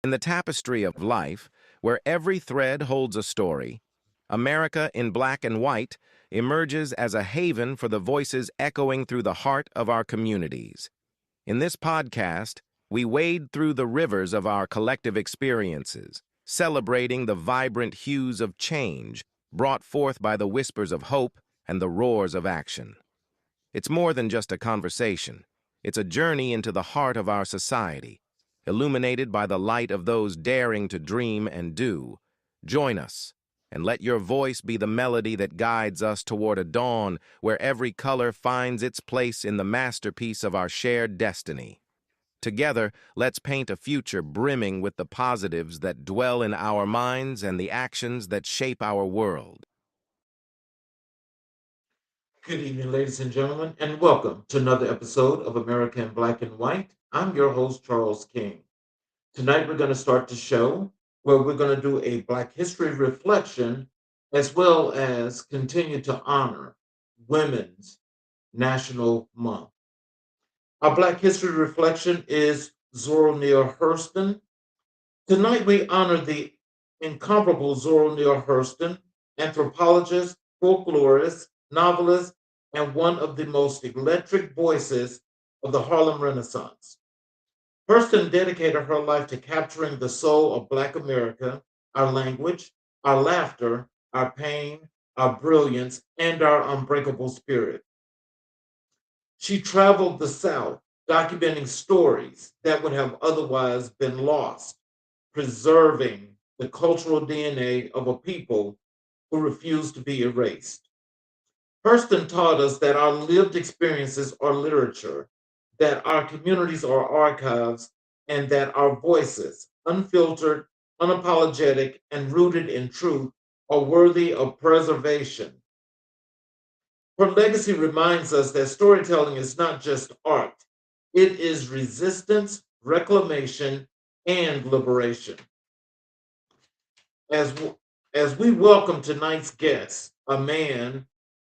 In the tapestry of life, where every thread holds a story, America in Black and White emerges as a haven for the voices echoing through the heart of our communities. In this podcast, we wade through the rivers of our collective experiences, celebrating the vibrant hues of change brought forth by the whispers of hope and the roars of action. It's more than just a conversation. It's a journey into the heart of our society, illuminated by the light of those daring to dream and do. Join us, and let your voice be the melody that guides us toward a dawn where every color finds its place in the masterpiece of our shared destiny. Together, let's paint a future brimming with the positives that dwell in our minds and the actions that shape our world. Good evening, ladies and gentlemen, and welcome to another episode of America in Black and White. I'm your host, Charles King. Tonight, we're going to start the show where we're going to do a Black history reflection as well as continue to honor Women's National Month. Our Black history reflection is Zora Neale Hurston. Tonight, we honor the incomparable Zora Neale Hurston, anthropologist, folklorist, novelist, and one of the most electric voices of the Harlem Renaissance. Hurston dedicated her life to capturing the soul of Black America, our language, our laughter, our pain, our brilliance, and our unbreakable spirit. She traveled the South, documenting stories that would have otherwise been lost, preserving the cultural DNA of a people who refused to be erased. Hurston taught us that our lived experiences are literature, that our communities are archives, and that our voices, unfiltered, unapologetic, and rooted in truth, are worthy of preservation. Her legacy reminds us that storytelling is not just art, it is resistance, reclamation, and liberation. As, as we welcome tonight's guest, a man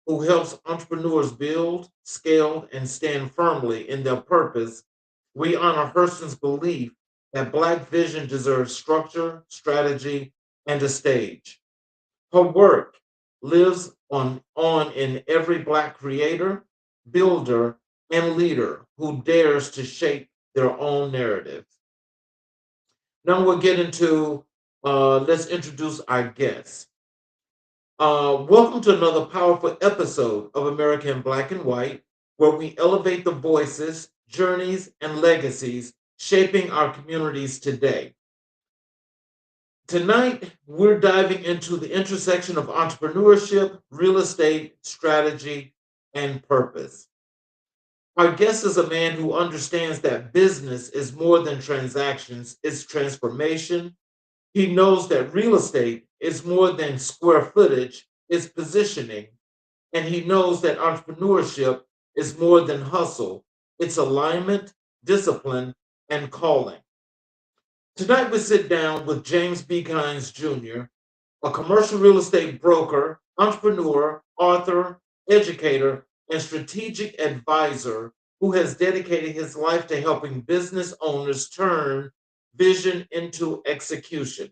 who helps entrepreneurs build, scale, and stand firmly in their purpose, we honor Hurston's belief that Black vision deserves structure, strategy, and a stage. Her work lives on in every Black creator, builder, and leader who dares to shape their own narrative. Now we'll get into, let's introduce our guest. Welcome to another powerful episode of America in Black and White, where we elevate the voices, journeys, and legacies shaping our communities today. Tonight, we're diving into the intersection of entrepreneurship, real estate, strategy, and purpose. Our guest is a man who understands that business is more than transactions, it's transformation. He knows that real estate is more than square footage, it's positioning. And he knows that entrepreneurship is more than hustle, it's alignment, discipline, and calling. Tonight, we sit down with James B. Kynes Jr., a commercial real estate broker, entrepreneur, author, educator, and strategic advisor who has dedicated his life to helping business owners turn vision into execution.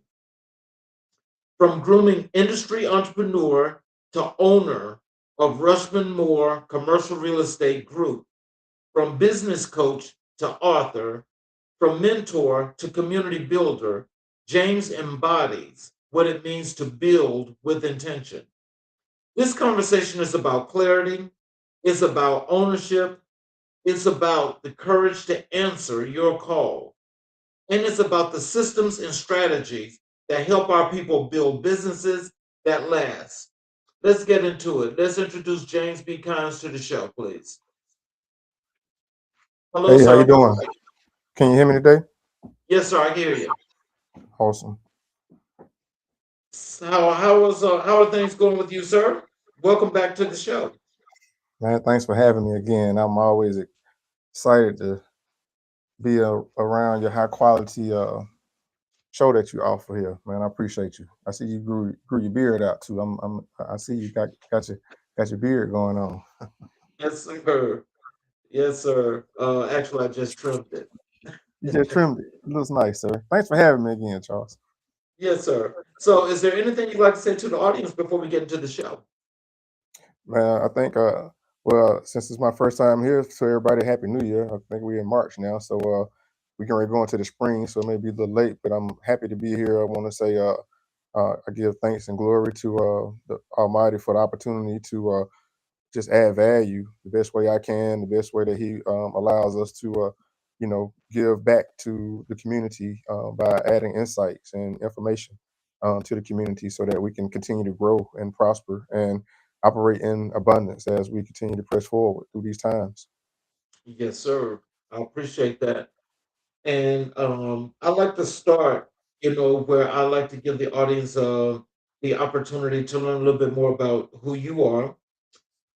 From grooming industry entrepreneur to owner of Rushman Moore Commercial Real Estate Group, from business coach to author, from mentor to community builder, James embodies what it means to build with intention. This conversation is about clarity, it's about ownership, it's about the courage to answer your call, and it's about the systems and strategies that help our people build businesses that last. Let's get into it. Let's introduce James B. Kynes to the show, please. Hello, Hey, how sir. you doing? Can you hear me today? Yes, sir. I can hear you. Awesome. How are things going with you, sir? Welcome back to the show. Man, thanks for having me again. I'm always excited to be around your high quality show that you offer here, man. I appreciate you. I see you grew your beard out too. I see you got your beard going on. Yes, sir. Yes, sir. Actually, I just trimmed it. You just trimmed it. It looks nice, sir. Thanks for having me again, Charles. Yes, sir. So, is there anything you'd like to say to the audience before we get into the show? Man, I think well, since it's my first time here, so everybody happy new year. I think we're in March now, so we can already go into the spring, so it may be a little late, but I'm happy to be here. I want to say I give thanks and glory to the Almighty for the opportunity to just add value the best way I can, the best way that He allows us to, give back to the community by adding insights and information to the community so that we can continue to grow and prosper and operate in abundance as we continue to press forward through these times. Yes, sir. I appreciate that. And I like to start, where I like to give the audience the opportunity to learn a little bit more about who you are.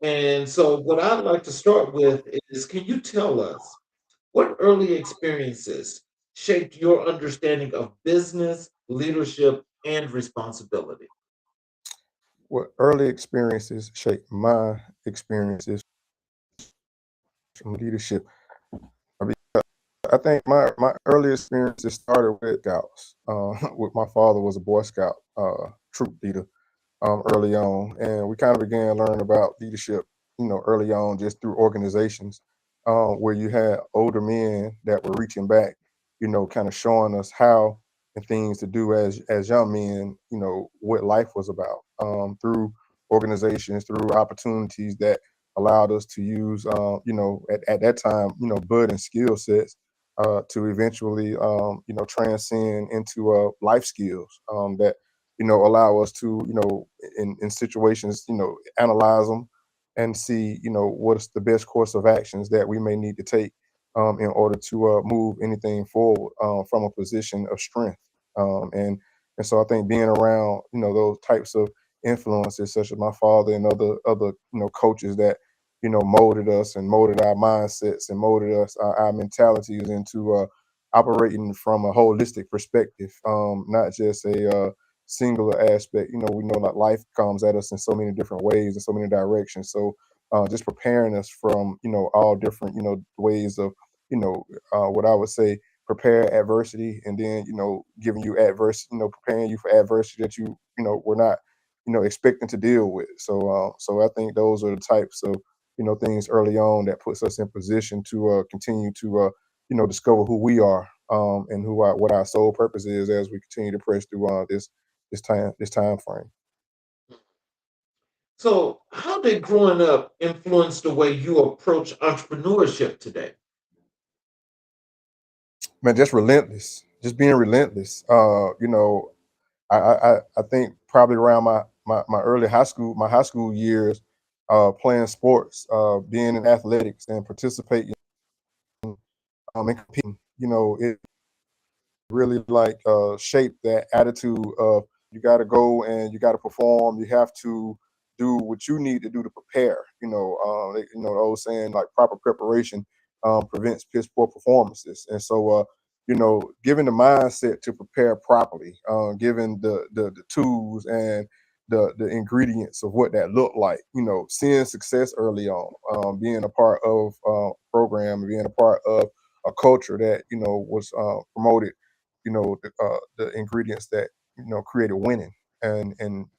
And so, what I'd like to start with is, can you tell us what early experiences shaped your understanding of business, leadership, and responsibility? What early experiences shaped my experiences from leadership? I think my early experiences started with Scouts. With my father was a Boy Scout troop leader early on, and we kind of began learning about leadership, early on just through organizations where you had older men that were reaching back, kind of showing us how and things to do as young men, what life was about through organizations, through opportunities that allowed us to use, at that time, budding skill sets to eventually, transcend into life skills that allow us to, in situations, analyze them and see, what's the best course of actions that we may need to take in order to move anything forward from a position of strength. And so I think being around, those types of influences, such as my father and other coaches that molded us and molded our mindsets and molded us our mentalities into operating from a holistic perspective, not just a singular aspect. We know that life comes at us in so many different ways and so many directions. So just preparing us from all different ways of what I would say prepare adversity, and then giving you adversity, preparing you for adversity that were not expecting to deal with. So I think those are the types of things early on that puts us in position to continue to discover who we are, and what our sole purpose is as we continue to press through this time frame. So, how did growing up influence the way you approach entrepreneurship today? Man, just relentless, just being relentless. I think probably around my early high school years, playing sports, being in athletics and participating and competing. It really like shape that attitude of you got to go and you got to perform. You have to do what you need to do to prepare. The old saying like proper preparation prevents piss poor performances. And so, given the mindset to prepare properly, given the tools and the ingredients of what that looked like, seeing success early on, being a part of program, being a part of a culture that was promoted the ingredients that created winning, and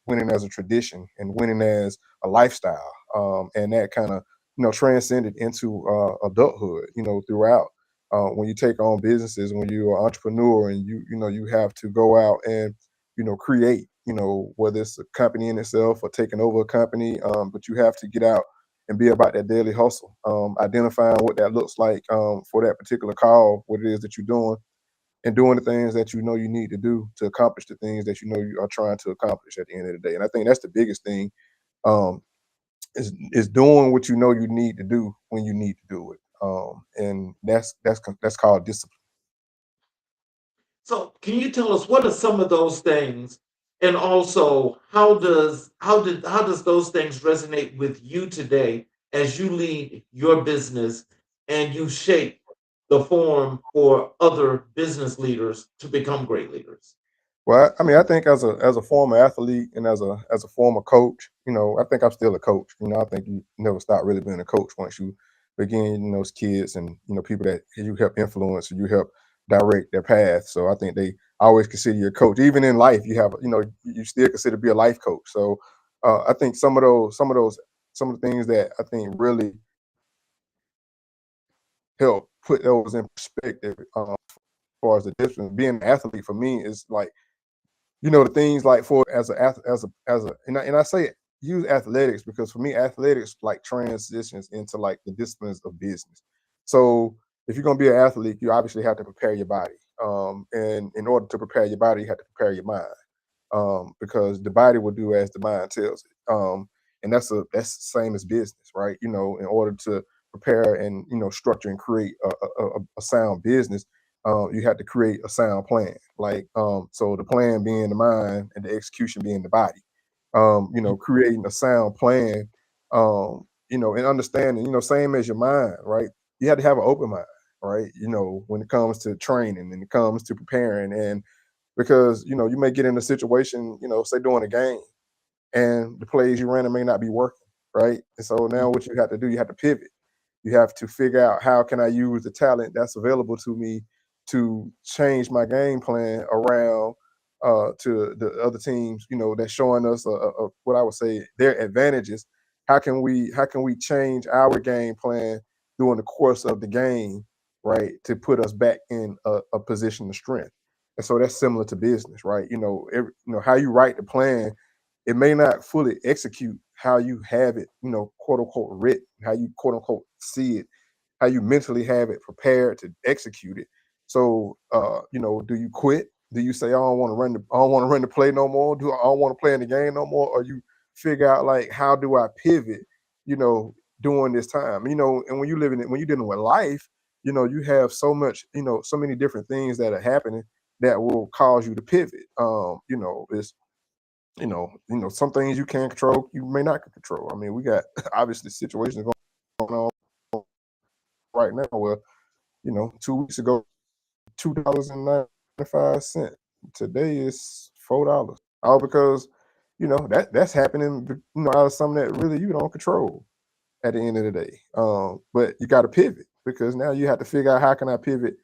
winning as a tradition and winning as a lifestyle, and that kind of transcended into adulthood throughout. When you take on businesses, when you're an entrepreneur, and you have to go out and create, whether it's a company in itself or taking over a company, but you have to get out and be about that daily hustle, identifying what that looks like for that particular call, what it is that you're doing, and doing the things that you need to do to accomplish the things that you are trying to accomplish at the end of the day. And I think that's the biggest thing, um, is doing what you need to do when you need to do it. And that's called discipline. So, can you tell us what are some of those things, and also how does those things resonate with you today as you lead your business and you shape the form for other business leaders to become great leaders? Well, I mean, I think as a former athlete and as a former coach, I think I'm still a coach. I think you never stop really being a coach once you begin, those kids and people that you help influence, or you help direct their path. So I think they always consider you a coach. Even in life, you have, you still consider to be a life coach. So I think some of the things that I think really help put those in perspective, as far as the difference. Being an athlete for me is like, the things like for and I say use athletics because for me athletics like transitions into like the disciplines of business. So if you're going to be an athlete, you obviously have to prepare your body, and in order to prepare your body you have to prepare your mind, because the body will do as the mind tells it. And that's the same as business, right? In order to prepare and structure and create a sound business, you have to create a sound plan. Like, so the plan being the mind and the execution being the body. Creating a sound plan, and understanding, same as your mind, right? You have to have an open mind, right? When it comes to training and it comes to preparing, and because you may get in a situation, say during a game, and the plays you ran may not be working, right? And so now what you have to do, you have to pivot. You have to figure out how can I use the talent that's available to me to change my game plan around, to the other teams, that's showing us what I would say their advantages. How can we change our game plan during the course of the game, right, to put us back in a position of strength? And so that's similar to business, right? How you write the plan, it may not fully execute how you have it, quote unquote written, how you quote unquote see it, how you mentally have it prepared to execute it. So do you quit? Do you say I don't want to run the play no more? I don't want to play in the game no more? Or you figure out like how do I pivot, you know, during this time? And when when you're dealing with life, you have so much, so many different things that are happening that will cause you to pivot. It's some things you can control, you may not control. I mean, we got obviously situations going on right now where 2 weeks ago, $2.95. Today is $4. All because that's happening, out of something that really you don't control at the end of the day. But you got to pivot because now you have to figure out how can I pivot,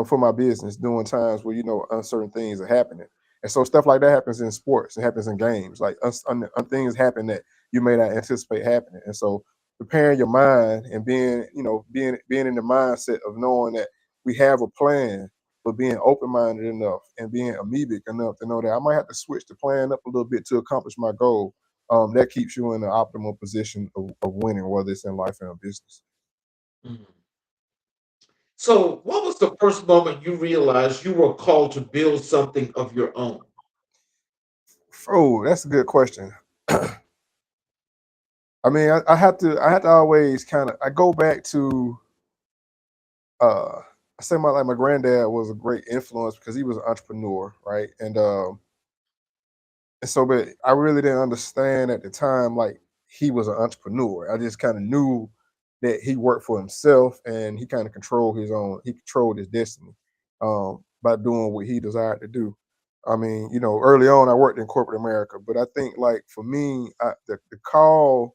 for my business during times where uncertain things are happening. And so stuff like that happens in sports. It happens in games. Like things happen that you may not anticipate happening. And so preparing your mind and being in the mindset of knowing that we have a plan, but being open-minded enough and being amoebic enough to know that I might have to switch the plan up a little bit to accomplish my goal, that keeps you in the optimal position of winning, whether it's in life or in business. Mhm. So, what was the first moment you realized you were called to build something of your own? Oh, that's a good question. I mean, I had to always kind of I go back to uh I say my granddad was a great influence because he was an entrepreneur, right? And so, but I really didn't understand at the time like he was an entrepreneur. I just kind of knew that he worked for himself and he kind of he controlled his destiny, by doing what he desired to do. I mean, early on I worked in corporate America, but I think like for me, the call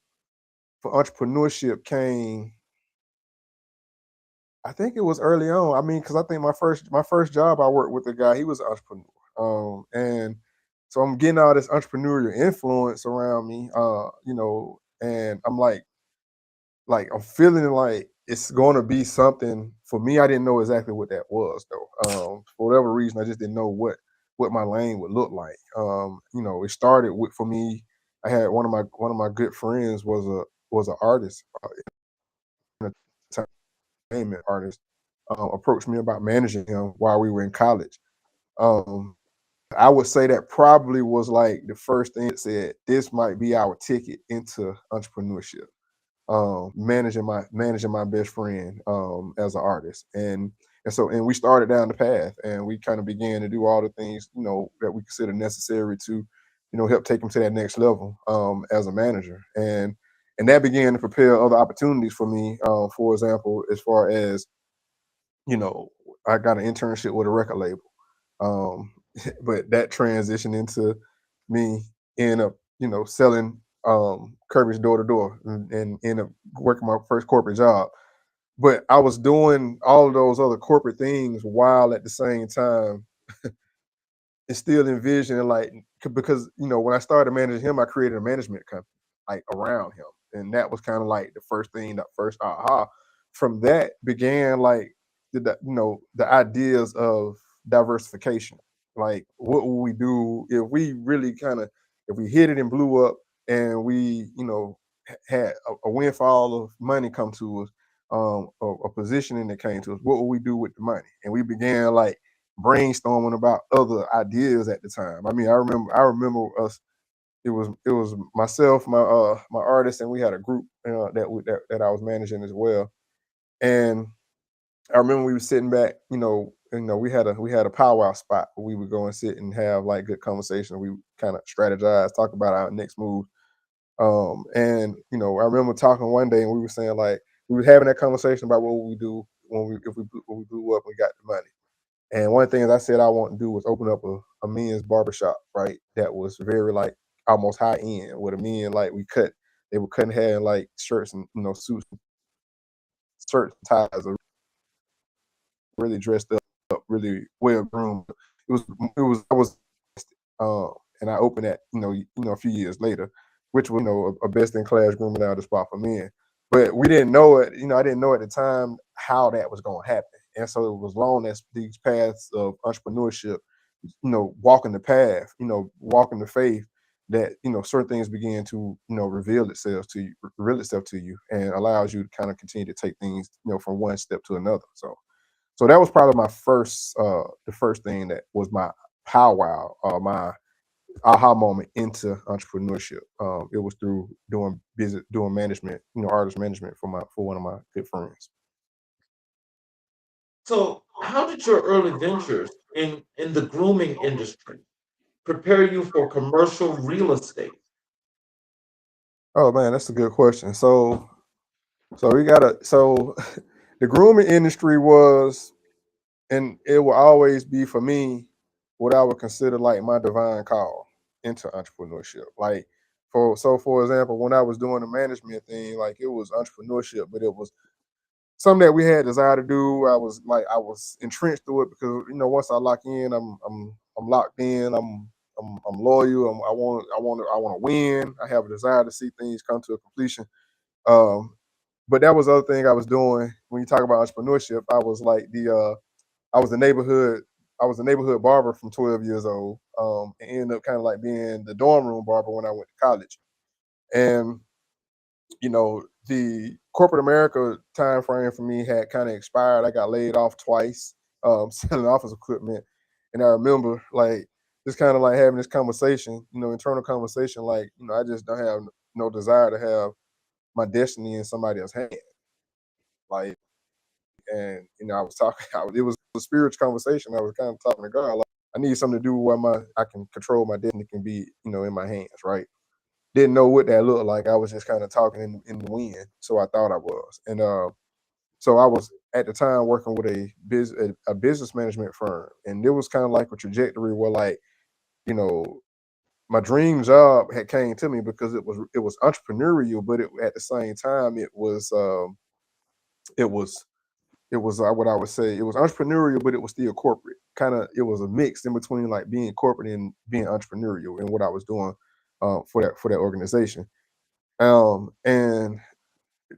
for entrepreneurship came, I think it was early on. I mean, because I think my first job I worked with a guy, he was an entrepreneur. And so I'm getting all this entrepreneurial influence around me, and I'm like I'm feeling like it's going to be something for me. I didn't know exactly what that was though. For whatever reason, I just didn't know what my lane would look like. It started with for me. I had one of my good friends was an artist, entertainment artist, approached me about managing him while we were in college. Um, I would say that probably was like the first thing that said this might be our ticket into entrepreneurship. Managing my best friend, as an artist, and we started down the path, and we kind of began to do all the things that we consider necessary to help take him to that next level, as a manager, and that began to propel other opportunities for me. For example, as far as you know, I got an internship with a record label. Um, but that transitioned into me end up, selling coverage door to door and end up working my first corporate job. but I was doing all of those other corporate things while at the same time and still envisioning like because when I started managing him, I created a management company like around him, and that was kind of like the first thing, that first aha. From that began like the ideas of diversification. Like, what would we do if we really if we hit it and blew up, and we had a windfall of money come to us, a positioning that came to us? What would we do with the money? And we began like brainstorming about other ideas at the time. I mean, I remember us. It was myself, my artist, and we had a group that I was managing as well. And I remember we were sitting back. We had a powwow spot where we would go and sit and have like good conversation. We kind of strategize, talk about our next move. And I remember talking one day, and we were saying like we were having that conversation about what would we do when we blew up and we got the money. And one of the things I said I want to do was open up a men's barbershop, right? That was very like almost high end, with a men like they were cutting hair and like shirts and suits, shirts, ties, or really dressed up, really well groomed. I was and I opened that a few years later, which was a best in class grooming out of spot for men. But we didn't know it. I didn't know at the time how that was going to happen. And so it was long as these paths of entrepreneurship, walking the path, walking the faith, that certain things begin to reveal itself to you and allows you to kind of continue to take things from one step to another. So that was probably the first thing that was my powwow, my aha moment into entrepreneurship. It was through doing management, artist management for one of my good friends. So, how did your early ventures in the grooming industry prepare you for commercial real estate? Oh man, that's a good question. So the grooming industry was, and it will always be for me, what I would consider like my divine call into entrepreneurship. Like, for example, when I was doing the management thing, like it was entrepreneurship, but it was something that we had desire to do. I was entrenched through it because once I lock in, I'm locked in. I'm loyal. I want to win. I have a desire to see things come to a completion. Um, but that was the other thing I was doing when you talk about entrepreneurship. I was the neighborhood I was a neighborhood barber from 12 years old, and ended up kind of like being the dorm room barber when I went to college. And the corporate America time frame for me had kind of expired. I got laid off twice, selling office equipment, and I remember like just kind of like having this conversation, internal conversation, like I just don't have no desire to have my destiny in somebody else's hand. Like, and I was talking, it was a spiritual conversation. I was kind of talking to God, like I need something to do where I can control my destiny, can be in my hands, right? Didn't know what that looked like. I was just kind of talking in the wind, so I thought I was. And so I was at the time working with a business management firm, and it was kind of like a trajectory where like you know my dream job had came to me because it was entrepreneurial, but at the same time it was what I would say, it was entrepreneurial, but it was still corporate. Kind of, it was a mix in between like being corporate and being entrepreneurial in what I was doing for that organization. And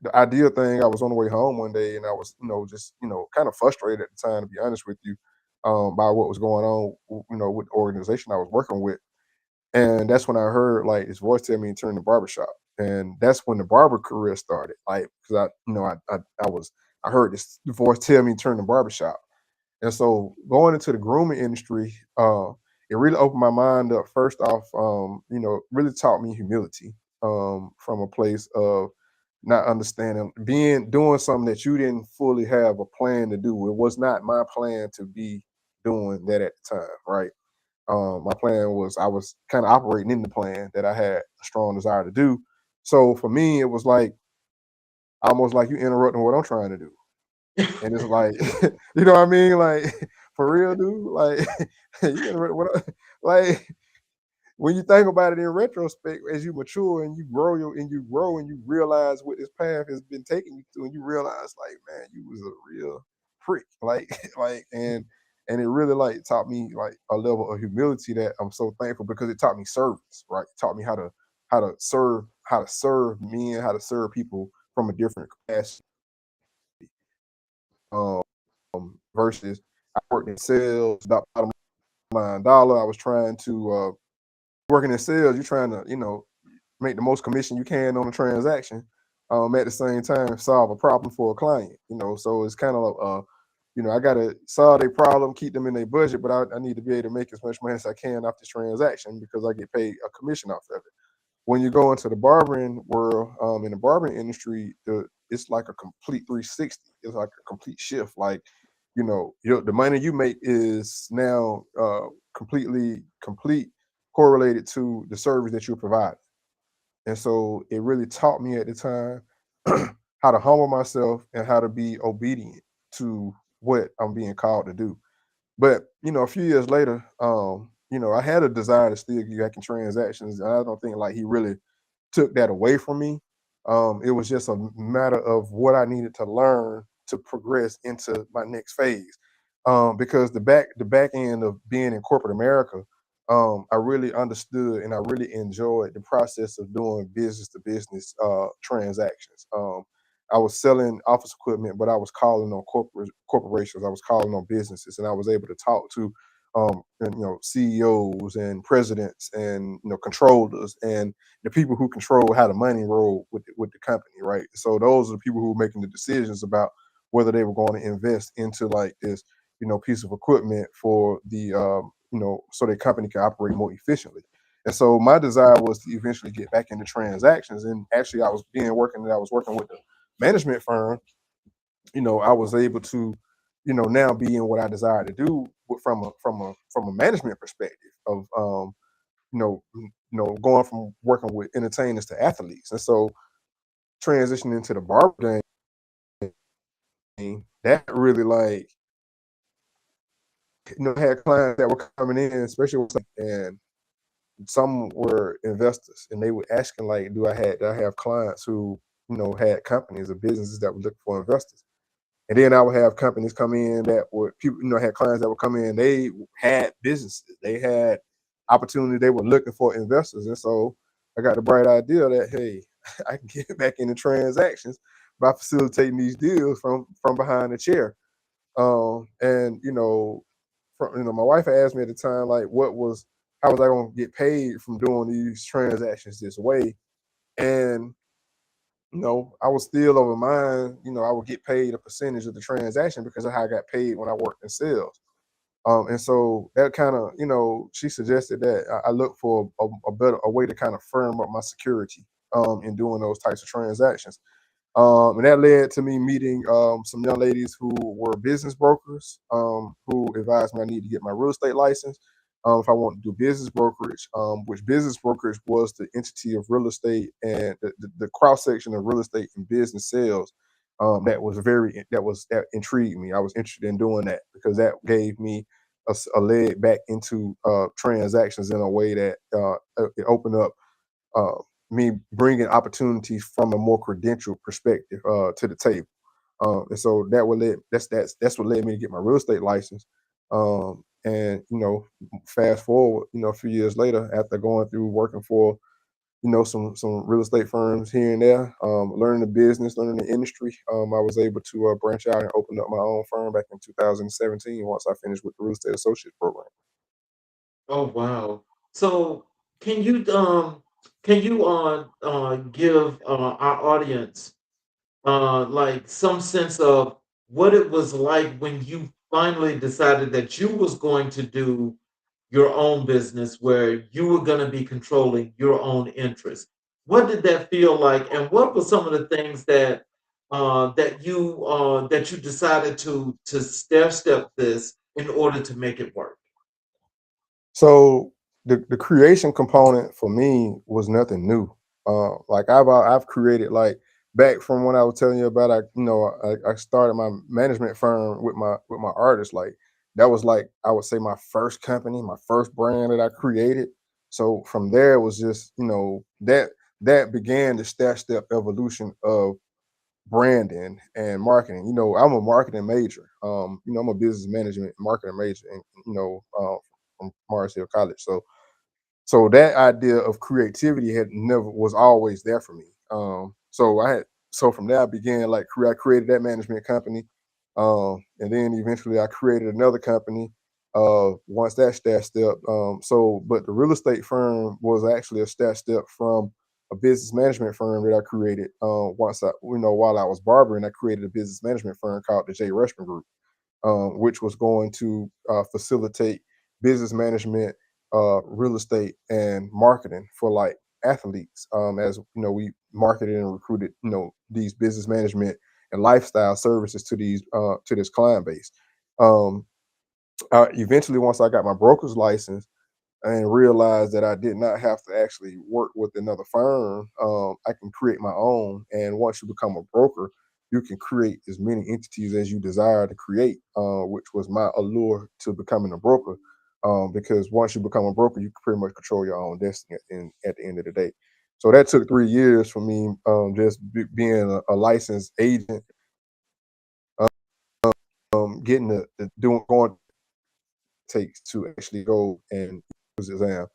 the ideal thing, I was on the way home one day, and I was, just kind of frustrated at the time, to be honest with you, by what was going on, with the organization I was working with. And that's when I heard like his voice tell me to turn the barbershop. And that's when the barber career started. Like, because I heard this voice tell me to turn the barbershop. And so going into the grooming industry, it really opened my mind up. First off, really taught me humility, from a place of not understanding, doing something that you didn't fully have a plan to do. It was not my plan to be doing that at the time, right? My plan was, I was kind of operating in the plan that I had a strong desire to do. So for me, it was like almost like you interrupting what I'm trying to do. And it's like, you know what I mean? Like, for real, dude. Like, you interrupt what like when you think about it in retrospect, as you mature and you grow and you realize what this path has been taking you to, and you realize like, man, you was a real prick. Like, like, and it really like taught me like a level of humility that I'm so thankful, because it taught me service, right? It taught me how to serve men, how to serve people from a different capacity. Um, versus I worked in sales, bottom line dollar. I was trying to working in sales. You're trying to make the most commission you can on a transaction. At the same time, solve a problem for a client. So it's kind of I gotta solve their problem, keep them in their budget, but I need to be able to make as much money as I can off this transaction because I get paid a commission off of it. When you go into the barbering world, in the barbering industry, it's like a complete 360. It's like a complete shift. Like, the money you make is now complete correlated to the service that you provide. And so it really taught me at the time how to humble myself and how to be obedient to what I'm being called to do. But a few years later, I had a desire to still get back in transactions. And I don't think like he really took that away from me. It was just a matter of what I needed to learn to progress into my next phase. Because the back end of being in corporate America, I really understood and I really enjoyed the process of doing business to business transactions. I was selling office equipment, but I was calling on corporations. I was calling on businesses, and I was able to talk to CEOs and presidents and controllers and the people who control how the money roll with the company, right? So those are the people who were making the decisions about whether they were going to invest into like this, piece of equipment for the, so their company can operate more efficiently. And so my desire was to eventually get back into transactions. And actually, I was working with the management firm. I was able to, now be in what I desired to do from a management perspective of, going from working with entertainers to athletes. And so transitioning into the barber game, that really like, had clients that were coming in, especially and some were investors, and they were asking like, do I have clients who, had companies or businesses that were looking for investors? And then I would have companies come in that were people, had clients that would come in, they had businesses, they had opportunity, they were looking for investors. And so I got the bright idea that, hey, I can get back into transactions by facilitating these deals from behind the chair. And my wife asked me at the time, like, how was I going to get paid from doing these transactions this way? And I was still over mine. I would get paid a percentage of the transaction because of how I got paid when I worked in sales. And so that kind of, she suggested that I look for a way to kind of firm up my security in doing those types of transactions. And that led to me meeting some young ladies who were business brokers, who advised me I need to get my real estate license if I want to do business brokerage, which business brokerage was the entity of real estate and the cross section of real estate and business sales. That intrigued me. I was interested in doing that because that gave me a leg back into transactions in a way that it opened up uh, me bringing opportunities from a more credentialed perspective to the table. And so that's what led me to get my real estate license. And fast forward, a few years later, after going through working for some real estate firms here and there, learning the business, learning the industry, I was able to branch out and open up my own firm back in 2017 once I finished with the real estate associates program. Oh wow. So can you um give our audience like some sense of what it was like when you finally decided that you was going to do your own business where you were going to be controlling your own interests. What did that feel like, and what were some of the things that you decided to step this in order to make it work? So the creation component for me was nothing new. Like I've created like back from when I was telling you about I started my management firm with my artists. Like that was like I would say my first company, my first brand that I created. So from there, it was just, that began the step evolution of branding and marketing. I'm a marketing major. I'm a business management marketing major, and from Mars Hill College. So that idea of creativity had never was always there for me. So from there I began I created that management company, and then eventually I created another company. Once that step, but the real estate firm was actually a step from a business management firm that I created. Once while I was barbering, I created a business management firm called the J. Rushman Group, which was going to facilitate business management, real estate, and marketing for like athletes. As we marketed and recruited, these business management and lifestyle services to this client base. Um, Eventually, once I got my broker's license and realized that I did not have to actually work with another firm. I can create my own. And once you become a broker, you can create as many entities as you desire to create, which was my allure to becoming a broker. Because once you become a broker, you can pretty much control your own destiny at the end of the day. So that took 3 years for me, just being a licensed agent, getting doing going takes to actually go and use the exam.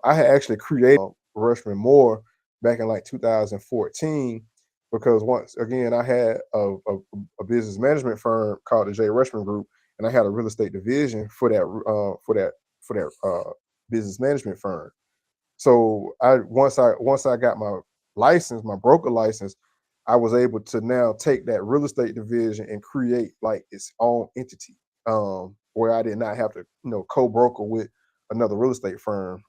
I had actually created Rushman Moore back in like 2014, because once again I had a business management firm called the J. Rushman Group, and I had a real estate division for that business management firm. So once I got my license, my broker license, I was able to now take that real estate division and create like its own entity, where I did not have to, co-broker with another real estate firm.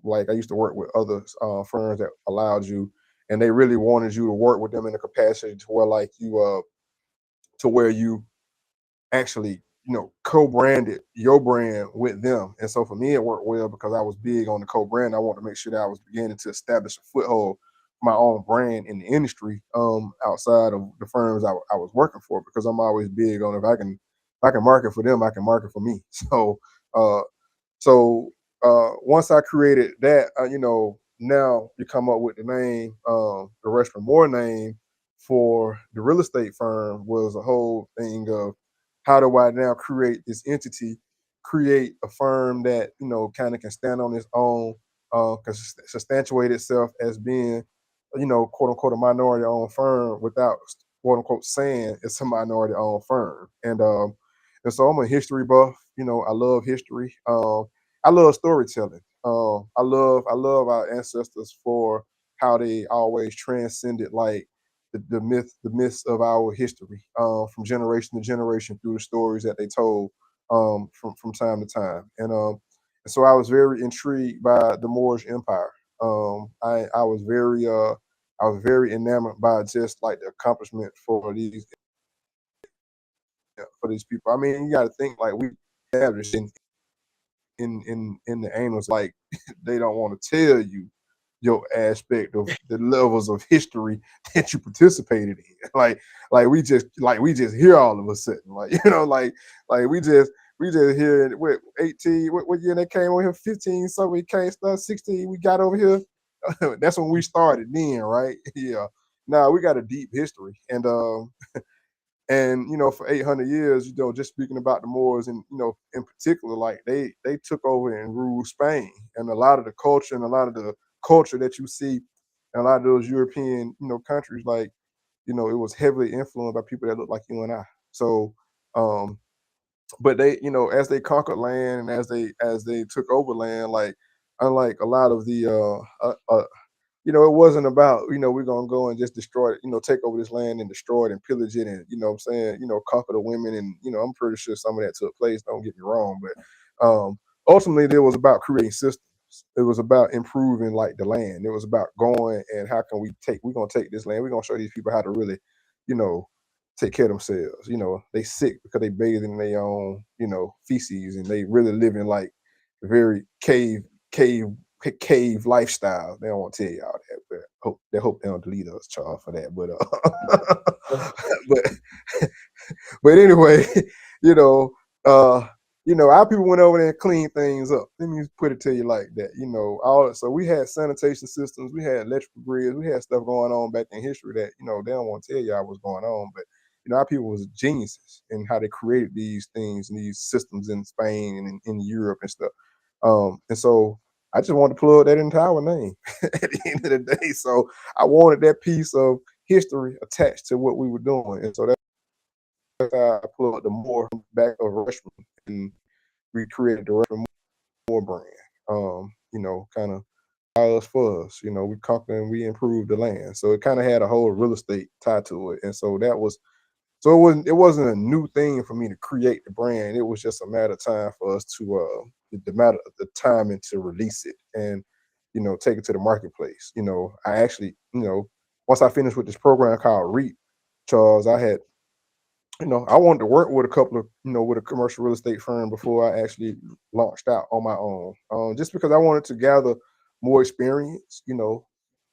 Like I used to work with other firms that allowed you, and they really wanted you to work with them in a capacity to where you actually, co-branded your brand with them. And so for me, it worked well because I was big on the co-brand. I wanted to make sure that I was beginning to establish a foothold for my own brand in the industry, outside of the firms I was working for, because I'm always big on if I can market for them, I can market for me. Uh, so once I created that, now you come up with the name, the Rushmore Moore name for the real estate firm was a whole thing of how do I now create this entity, create a firm that kind of can stand on its own, can substantiate itself as being, quote unquote, a minority owned firm without quote unquote saying it's a minority owned firm. And so I'm a history buff. I love history. I love storytelling. I love our ancestors for how they always transcended like the myths of our history, from generation to generation through the stories that they told, from time to time. And so I was very intrigued by the Moorish Empire. I was very enamored by just like the accomplishment for these people. I mean, you got to think like we established in the annals, like they don't want to tell you your aspect of the levels of history that you participated in. Like we just hear all of a sudden, like like we just hear it with 18. What year they came over here? 15. So we came stuff 16. We got over here. That's when we started then, right? Yeah. Now we got a deep history, and for 800 years, just speaking about the Moors, and in particular, like they took over and ruled Spain, and a lot of the culture and a lot of the culture that you see in a lot of those European countries, like it was heavily influenced by people that look like you and I. So um but they, as they conquered land and as they took over land, like unlike a lot of the it wasn't about, we're gonna go and just destroy it, take over this land and destroy it and pillage it, and what I'm saying, conquer the women, and I'm pretty sure some of that took place, don't get me wrong, but ultimately it was about creating systems. It was about improving like the land. It was about going and how can we're gonna take this land, we're gonna show these people how to really, you know, take care of themselves. They sick because they bathe in their own, feces, and they really living like very cave cave lifestyle. They don't want to tell y'all that, but hope they don't delete us, Charles, for that. But but but anyway, you know, uh, our people went over there and cleaned things up. Let me put it to you like that. So we had sanitation systems, we had electrical grids, we had stuff going on back in history that, they don't want to tell y'all what's going on. But, our people was geniuses in how they created these things and these systems in Spain and in Europe and stuff. And so I just wanted to plug that into our name at the end of the day. So I wanted that piece of history attached to what we were doing. And so that's how I plugged the more back of Rushman and recreated the Rushman Moore brand. Kind of us for us. We conquered and we improved the land. So it kind of had a whole real estate tie to it. And so it wasn't a new thing for me to create the brand. It was just a matter of time for us to the timing to release it and take it to the marketplace. I actually, once I finished with this program called REAP, Charles, I had, I wanted to work with a couple of, with a commercial real estate firm before I actually launched out on my own. Just because I wanted to gather more experience,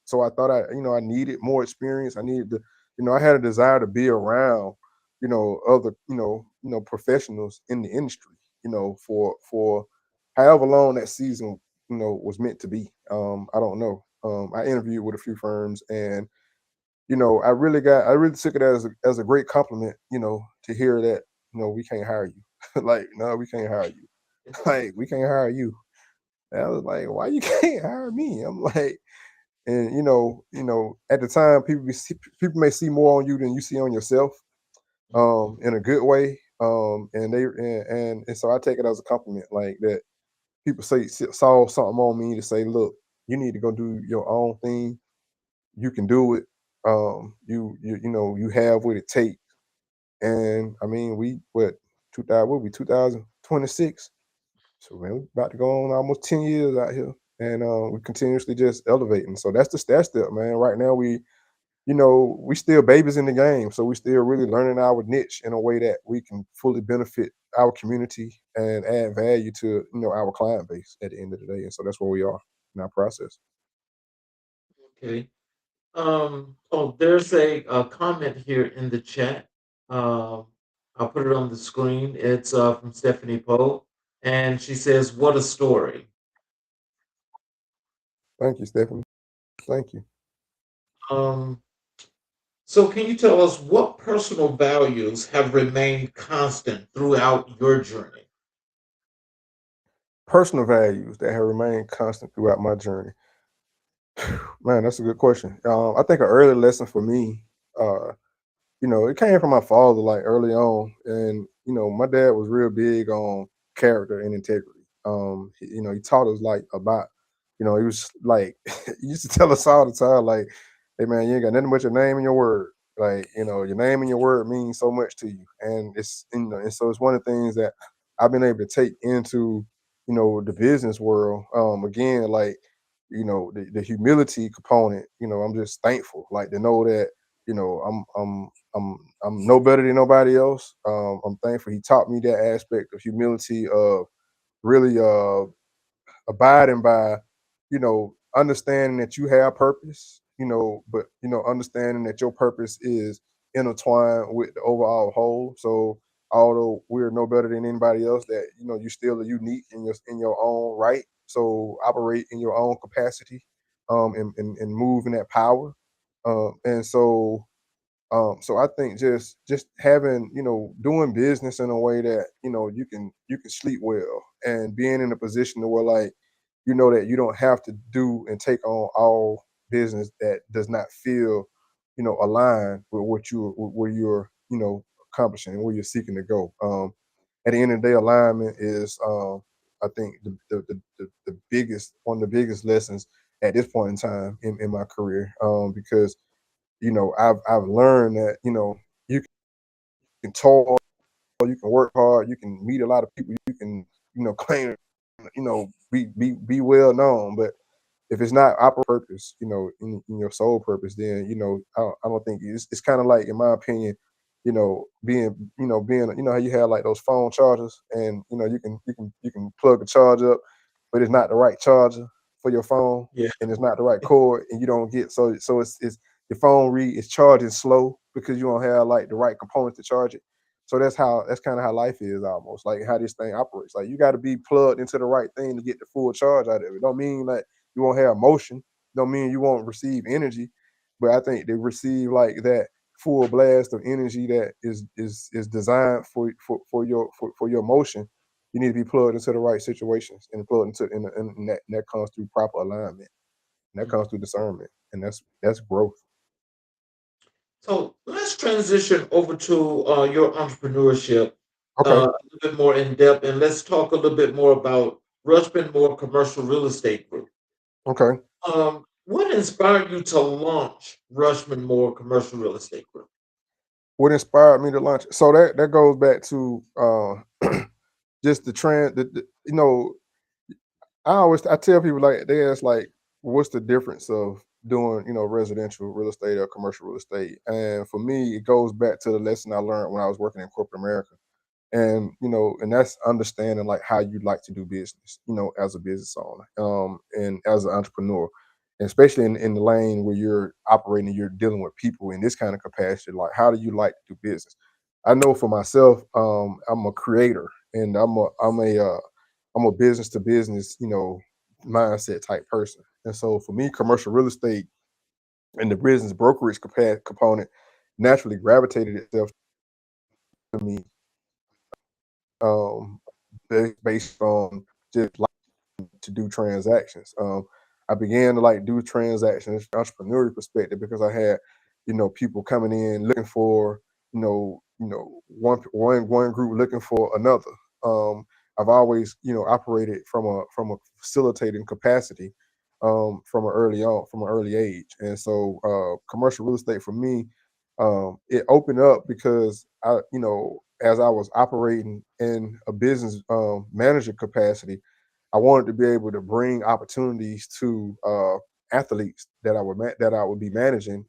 so I thought I needed more experience. I needed to, I had a desire to be around, other, professionals in the industry, for however long that season, was meant to be. I don't know. I interviewed with a few firms, and I really took it as a great compliment, to hear that, we can't hire you. Like, no, we can't hire you. Like, we can't hire you. And I was like, why you can't hire me? I'm like, and at the time, people may see more on you than you see on yourself, in a good way. And so I take it as a compliment, like that. People saw something on me to say, look, you need to go do your own thing. You can do it. You have what it takes. And I mean, we what 2000 what we 2026. So man, we about to go on almost 10 years out here. And we continuously just elevating. So that's the step, man. Right now we still babies in the game. So we still really learning our niche in a way that we can fully benefit our community and add value to, our client base at the end of the day. And so that's where we are in our process. Okay. Oh, there's a comment here in the chat. Um, I'll put it on the screen. It's from Stephanie Poe, and she says, "What a story." Thank you, Stephanie. Thank you. Um, so can you tell us what personal values have remained constant throughout your journey? Personal values that have remained constant throughout my journey. Man, that's a good question. I think an early lesson for me, uh, it came from my father, like early on, and my dad was real big on character and integrity. He taught us like about, he was like, he used to tell us all the time, like, hey man, you ain't got nothing but your name and your word. Like, your name and your word means so much to you, and and so it's one of the things that I've been able to take into, the business world. Again, like, the humility component. I'm just thankful, like to know that, I'm no better than nobody else. I'm thankful he taught me that aspect of humility, of really abiding by, understanding that you have purpose, but understanding that your purpose is intertwined with the overall whole. So although we're no better than anybody else, that you still are unique in your own right. So operate in your own capacity, and move in that power. And so I think just having, doing business in a way that you can sleep well, and being in a position to where, like, that you don't have to do and take on all business that does not feel, aligned with where you're, accomplishing, where you're seeking to go. At the end of the day, alignment is, I think, the biggest, one of the biggest lessons at this point in time in my career, because I've learned that you can toil, you can work hard, you can meet a lot of people, you can claim, be well known, but if it's not our purpose, in your soul purpose, then I don't think it's kind of like, in my opinion, being how you have like those phone chargers, and you can plug a charger up, but it's not the right charger for your phone, Yeah. and it's not the right cord, and you don't get, so it's your phone read is charging slow because you don't have like the right components to charge it. So that's kind of how life is, almost like how this thing operates. Like you got to be plugged into the right thing to get the full charge out of it. Don't mean like you won't have emotion. Don't mean you won't receive energy, but I think they receive like that full blast of energy that is designed for your emotion. You need to be plugged into the right situations and plugged into and that comes through proper alignment, and that comes through discernment, and that's growth. So let's transition over to your entrepreneurship Okay, a little bit more in depth, and let's talk a little bit more about Rushman Moore Commercial Real Estate Group. okay. What inspired you to launch Rushman Moore Commercial Real Estate Group? What inspired me to launch? So that goes back to just the trend. I tell people, like, they ask like, what's the difference of doing residential real estate or commercial real estate? And for me, it goes back to the lesson I learned when I was working in corporate America. And that's understanding like how you like to do business, as a business owner, and as an entrepreneur, and especially in the lane where you're operating, you're dealing with people in this kind of capacity. Like, how do you like to do business? I know for myself, I'm a creator, and I'm a business to business, mindset type person. And so for me, commercial real estate and the business brokerage component naturally gravitated itself to me, um, based on just like to do transactions. I began to like do transactions from an entrepreneurial perspective because I had, people coming in looking for, one group looking for another. I've always, operated from a facilitating capacity, from an early age, and so commercial real estate for me, it opened up because as I was operating in a business manager capacity, I wanted to be able to bring opportunities to athletes that I would be managing.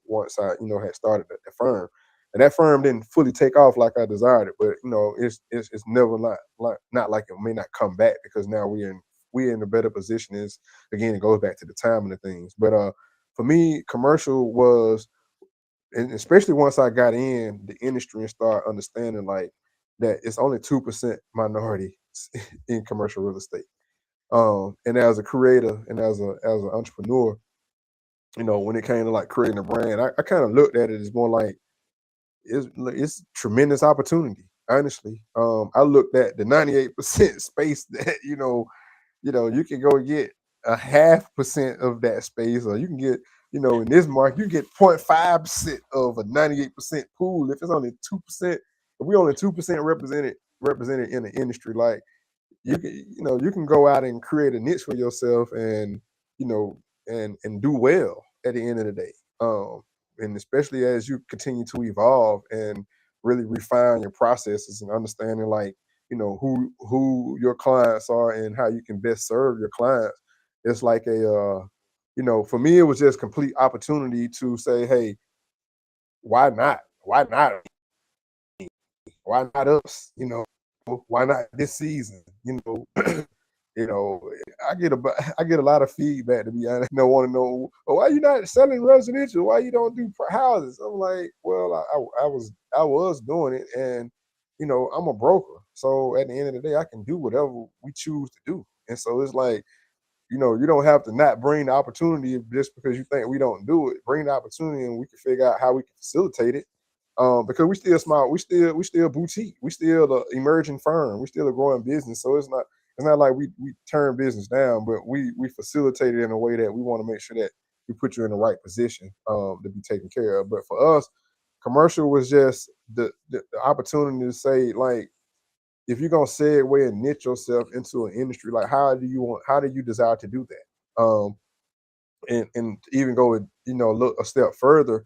Once I had started at the firm, and that firm didn't fully take off like I desired it. But it's never not like it may not come back, because now we're in a better position. Is Again, it goes back to the timing of things. But for me, commercial was, and especially once I got in the industry and started understanding like that it's only 2% minority in commercial real estate. And as a creator and as an entrepreneur, when it came to like creating a brand, I kind of looked at it as more like it's tremendous opportunity. Honestly, I looked at the 98% space that you can go get a 0.5% of that space, or you can get, in this market, you get 0.5% of a 98% pool. If it's only 2%, if we only 2% represented in the industry, like you can go out and create a niche for yourself, and and do well at the end of the day. And especially as you continue to evolve and really refine your processes and understanding like who your clients are and how you can best serve your clients. It's like for me, it was just complete opportunity to say, hey, why not why not us? Why not this season? you know, I get a lot of feedback, to be honest. Want to know, oh, why you not selling residential? Why you don't do houses? I'm like, well, I was doing it, and I'm a broker, so at the end of the day, I can do whatever we choose to do. And so it's like, you don't have to not bring the opportunity just because you think we don't do it. Bring the opportunity, and we can figure out how we can facilitate it. Because we still small, we still boutique, we still the emerging firm, we still a growing business. So it's not like we turn business down, but we facilitate it in a way that we want to make sure that we put you in the right position to be taken care of. But for us, commercial was just the opportunity to say, like, if you're gonna segue and niche yourself into an industry, like, how do you desire to do that? And even go look a step further,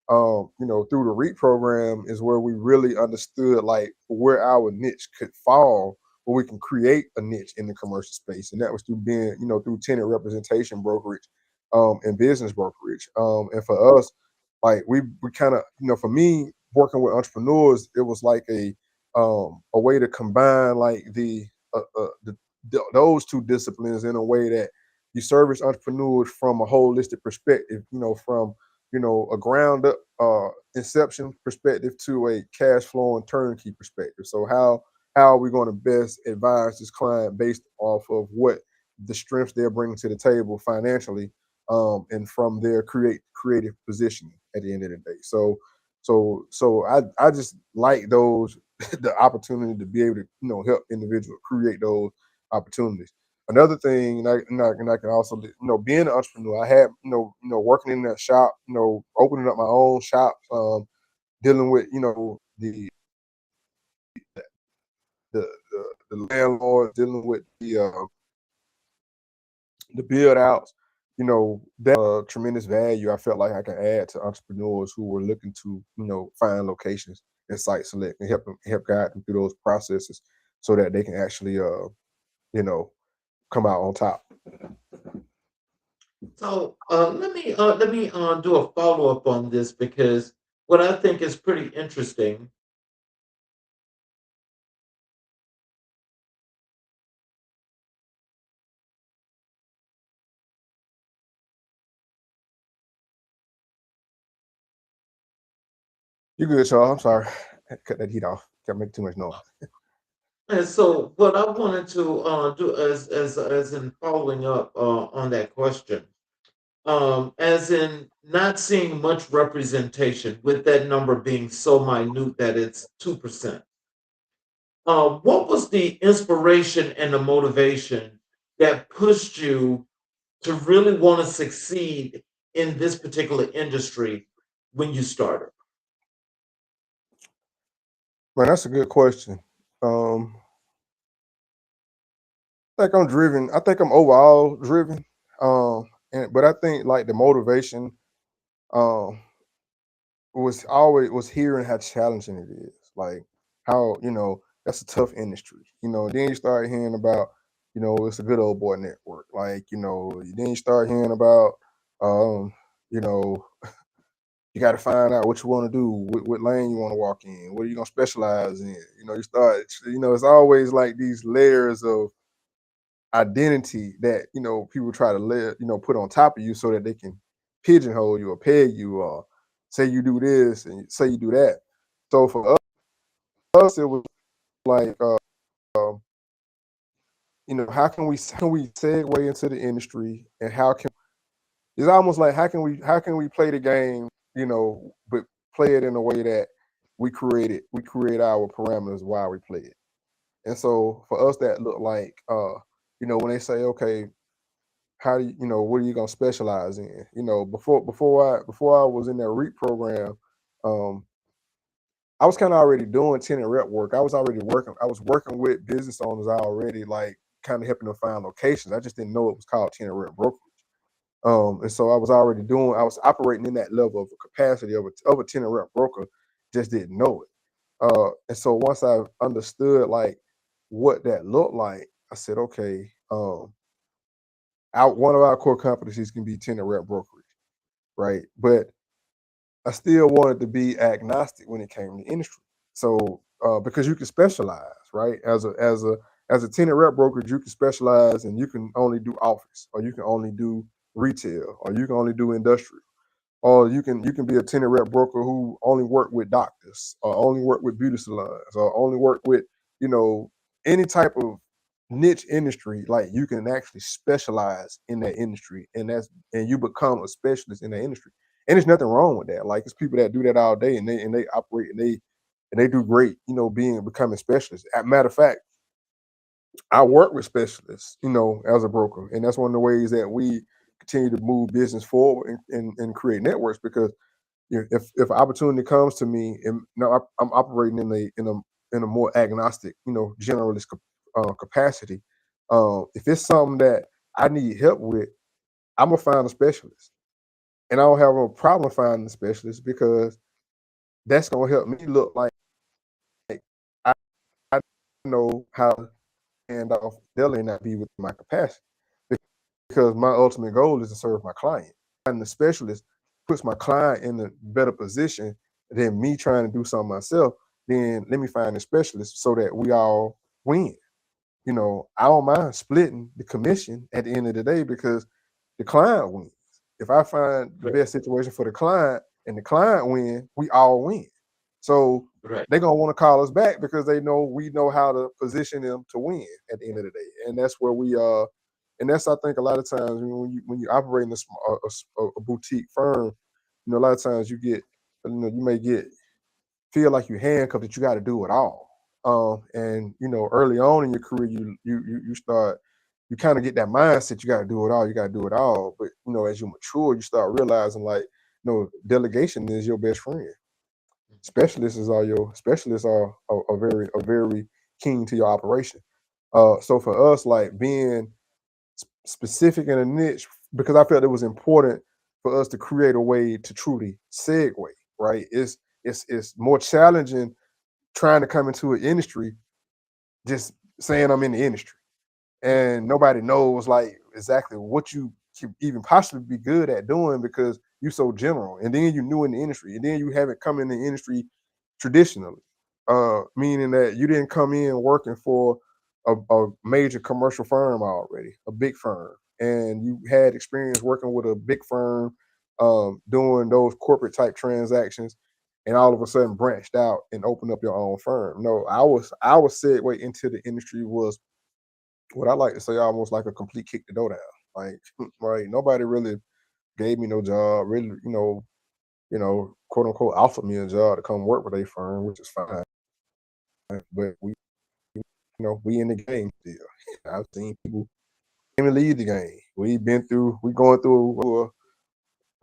through the REAP program is where we really understood like where our niche could fall, where we can create a niche in the commercial space, and that was through being, through tenant representation brokerage, and business brokerage. And for us, like we kind of, for me, working with entrepreneurs, it was like a way to combine like those two disciplines in a way that you service entrepreneurs from a holistic perspective, from a ground up inception perspective to a cash flow and turnkey perspective. So how are we going to best advise this client based off of what the strengths they're bringing to the table financially, and from their creative positioning at the end of the day. So I just like those the opportunity to be able to help individuals create those opportunities. Another thing, and I can also being an entrepreneur, I had working in that shop, opening up my own shop, dealing with the landlord, dealing with the build outs, that tremendous value I felt like I can add to entrepreneurs who were looking to, find locations and site select and help guide them through those processes so that they can actually, come out on top. So let me do a follow up on this because what I think is pretty interesting. You good, Charles? I'm sorry. Cut that heat off. Can't make too much noise. And so, what I wanted to do as in following up on that question, as in not seeing much representation with that number being so minute that it's 2%. What was the inspiration and the motivation that pushed you to really want to succeed in this particular industry when you started? Man, that's a good question. Um, I think I'm driven. I think I'm overall driven. But I think like the motivation um was hearing how challenging it is. Like how, that's a tough industry. Then you start hearing about, it's a good old boy network. Like, then you start hearing about you know, you got to find out what you want to do, what lane you want to walk in, what are you gonna specialize in. You start, it's always like these layers of identity that people try to put on top of you so that they can pigeonhole you or peg you or say you do this and say you do that. So for us it was like um, how can we segue into the industry, and how can it's almost like how can we play the game, but play it in a way that we create our parameters while we play it. And so for us that looked like when they say, okay, how do what are you gonna specialize in? Before I was in that REAP program, um, I was kind of already doing tenant rep work. I was working with business owners already, like kind of helping them find locations. I just didn't know it was called tenant rep brokerage. And so I was operating in that level of capacity of a tenant rep broker, just didn't know it. And so once I understood like what that looked like, I said, okay, one of our core competencies can be tenant rep brokerage, right? But I still wanted to be agnostic when it came to industry. So because you can specialize, right? As a tenant rep brokerage, you can specialize and you can only do office, or you can only do retail, or you can only do industrial, or you can be a tenant rep broker who only work with doctors, or only work with beauty salons, or only work with you know any type of niche industry. Like you can actually specialize in that industry, and you become a specialist in that industry. And there's nothing wrong with that. Like it's people that do that all day, and they operate, and they do great. Becoming specialists. As a matter of fact, I work with specialists, as a broker, and that's one of the ways that we continue to move business forward and create networks. Because if opportunity comes to me, and now I'm operating in a more agnostic, generalist capacity. If it's something that I need help with, I'm gonna find a specialist, and I don't have a problem finding a specialist because that's gonna help me look like I, I know how to hand off. They'll not be within my capacity, because my ultimate goal is to serve my client. And the specialist puts my client in a better position than me trying to do something myself. Then let me find a specialist so that we all win. I don't mind splitting the commission at the end of the day because the client wins. if I find the Right. best situation for the client and the client win, we all win. So Right. they're gonna want to call us back because they know we know how to position them to win at the end of the day, and that's where we and that's I think a lot of times when you operate in a boutique firm, a lot of times you get you may get feel like you're handcuffed that you got to do it all. And early on in your career, you start you kind of get that mindset you got to do it all, you got to do it all. But as you mature, you start realizing like delegation is your best friend. Specialists are very keen to your operation. So for us, like being specific in a niche, because I felt it was important for us to create a way to truly segue. Right? It's more challenging trying to come into an industry just saying I'm in the industry and nobody knows like exactly what you could even possibly be good at doing because you're so general, and then you're new in the industry, and then you haven't come in the industry traditionally, meaning that you didn't come in working for a major commercial firm already, a big firm, and you had experience working with a big firm, doing those corporate type transactions, and all of a sudden branched out and opened up your own firm. No, our segue into the industry was what I like to say almost like a complete kick the door down. Like, right, nobody really gave me no job, really, quote unquote offered me a job to come work with a firm, which is fine. But we in the game still. I've seen people even leave the game. We going through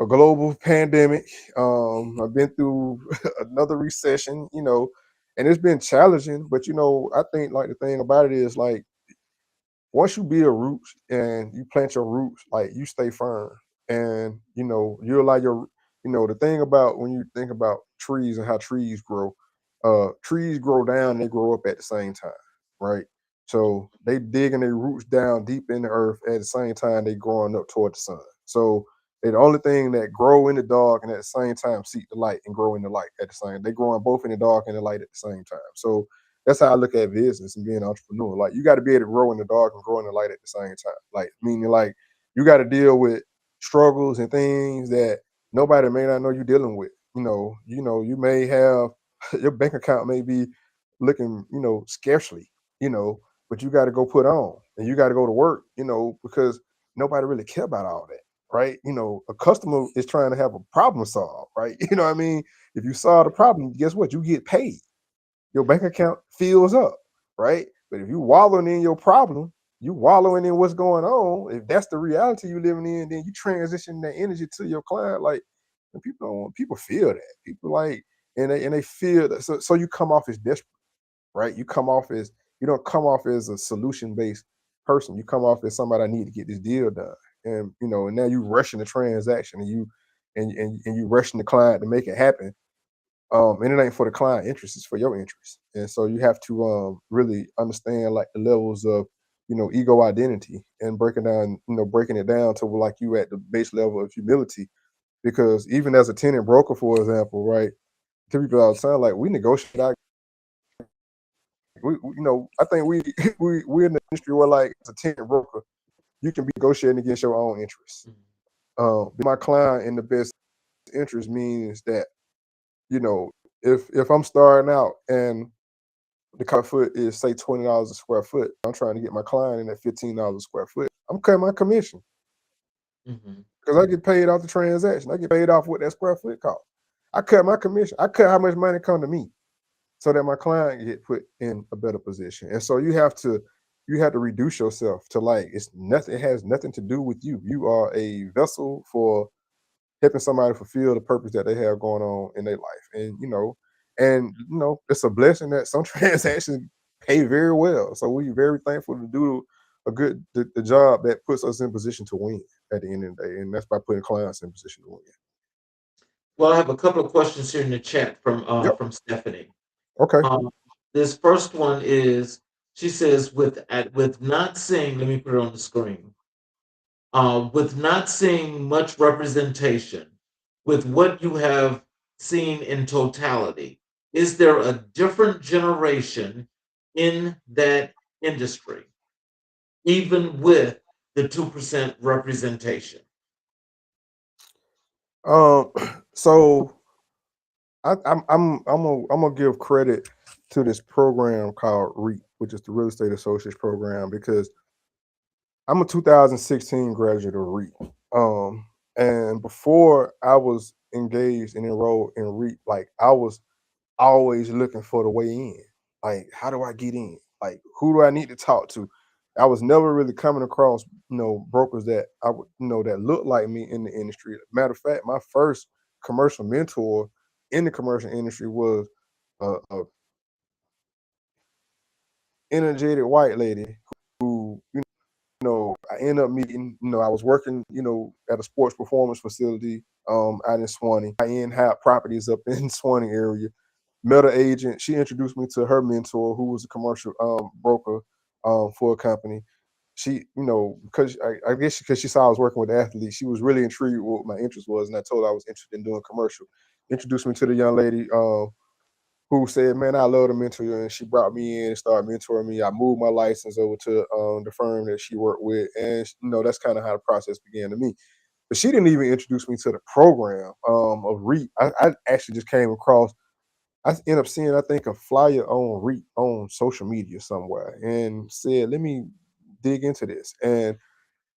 a global pandemic. I've been through another recession, and it's been challenging. But I think like the thing about it is like once you build roots and you plant your roots, like you stay firm, and you allow your the thing about when you think about trees and how trees grow down and they grow up at the same time, right? So they digging their roots down deep in the earth at the same time they growing up toward the sun. So they're the only thing that grow in the dark and at the same time seek the light and grow in the light at the same. They growing both in the dark and the light at the same time. So that's how I look at business and being an entrepreneur. Like you got to be able to grow in the dark and grow in the light at the same time. Like meaning like you got to deal with struggles and things that nobody may not know you're dealing with. You may have your bank account may be looking, scarcely, but you got to go put on and you got to go to work, because nobody really care about all that. Right. A customer is trying to have a problem solved. Right. You know what I mean? If you solve the problem, guess what? You get paid, your bank account fills up, right? But if you wallowing in your problem, you wallowing in what's going on, if that's the reality you living in, then you transition that energy to your client. Like, and people feel that. People like, and they feel that. So you come off as desperate, right? You don't come off as a solution based person. You come off as somebody I need to get this deal done, and now you rushing the transaction, and you rushing the client to make it happen, and it ain't for the client interest, it's for your interest. And so you have to really understand like the levels of ego identity and breaking it down to like you at the base level of humility, because even as a tenant broker, for example, right, to people all the time, like we negotiate out. I think we we're in the industry where like as a tenant broker you can be negotiating against your own interests. Be my client in the best interest means that you know if I'm starting out and the square foot is say $20 a square foot, I'm trying to get my client in at $15 a square foot, I'm cutting my commission Mhm. because I get paid off the transaction. I get paid off what that square foot cost. I cut my commission. I cut how much money come to me so that my client get put in a better position. And so you have to reduce yourself to like it's nothing. It has nothing to do with you. You are a vessel for helping somebody fulfill the purpose that they have going on in their life. And it's a blessing that some transactions pay very well. So we're very thankful to do the job that puts us in position to win at the end of the day. And that's by putting clients in position to win. Well, I have a couple of questions here in the chat Yep. from Stephanie. Okay. Um, this first one is she says with not seeing, let me put it on the screen. With not seeing much representation, with what you have seen in totality, is there a different generation in that industry, even with the 2% representation? Um, so I'm gonna give credit to this program called REAP, which is the Real Estate Associates program, because I'm a 2016 graduate of REAP. And before I was engaged and enrolled in REAP, like I was always looking for the way in. Like, how do I get in? Like, who do I need to talk to? I was never really coming across, brokers that I would, that looked like me in the industry. Matter of fact, my first commercial mentor in the commercial industry was a energetic white lady who, I ended up meeting. I was working, at a sports performance facility out in Swanee. I had properties up in Swanee area. Met an agent. She introduced me to her mentor, who was a commercial broker for a company. She, because I guess because she saw I was working with athletes, she was really intrigued with what my interest was, and I told her I was interested in doing commercial. Introduced me to the young lady who said, "Man, I love to mentor you," and she brought me in and started mentoring me. I moved my license over to the firm that she worked with, and that's kind of how the process began to me. But she didn't even introduce me to the program of REAP. I actually just came across. I ended up seeing, I think, a flyer on REAP on social media somewhere, and said, "Let me dig into this." And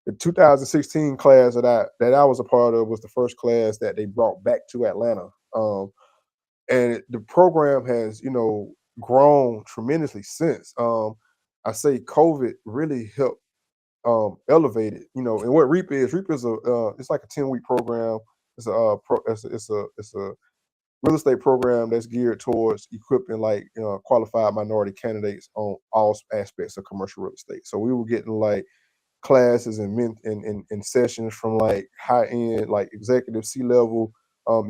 the 2016 class that I was a part of was the first class that they brought back to Atlanta. And the program has, grown tremendously since. I say COVID really helped elevate it. And what REAP is it's like a 10-week program. It's a it's a real estate program that's geared towards equipping like qualified minority candidates on all aspects of commercial real estate. So we were getting like classes and sessions from like high end, like executive C-level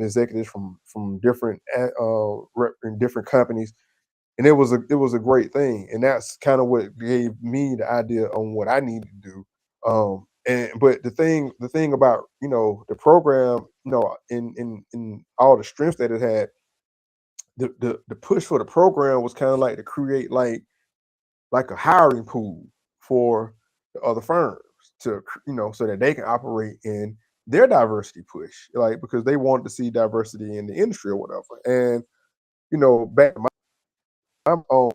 executives from different in different companies, and it was a great thing, and that's kind of what gave me the idea on what I needed to do. And but the thing about the program, in all the strengths that it had, the push for the program was kind of like to create like a hiring pool for the other firms to so that they can operate in their diversity push, like because they wanted to see diversity in the industry or whatever. And back to my own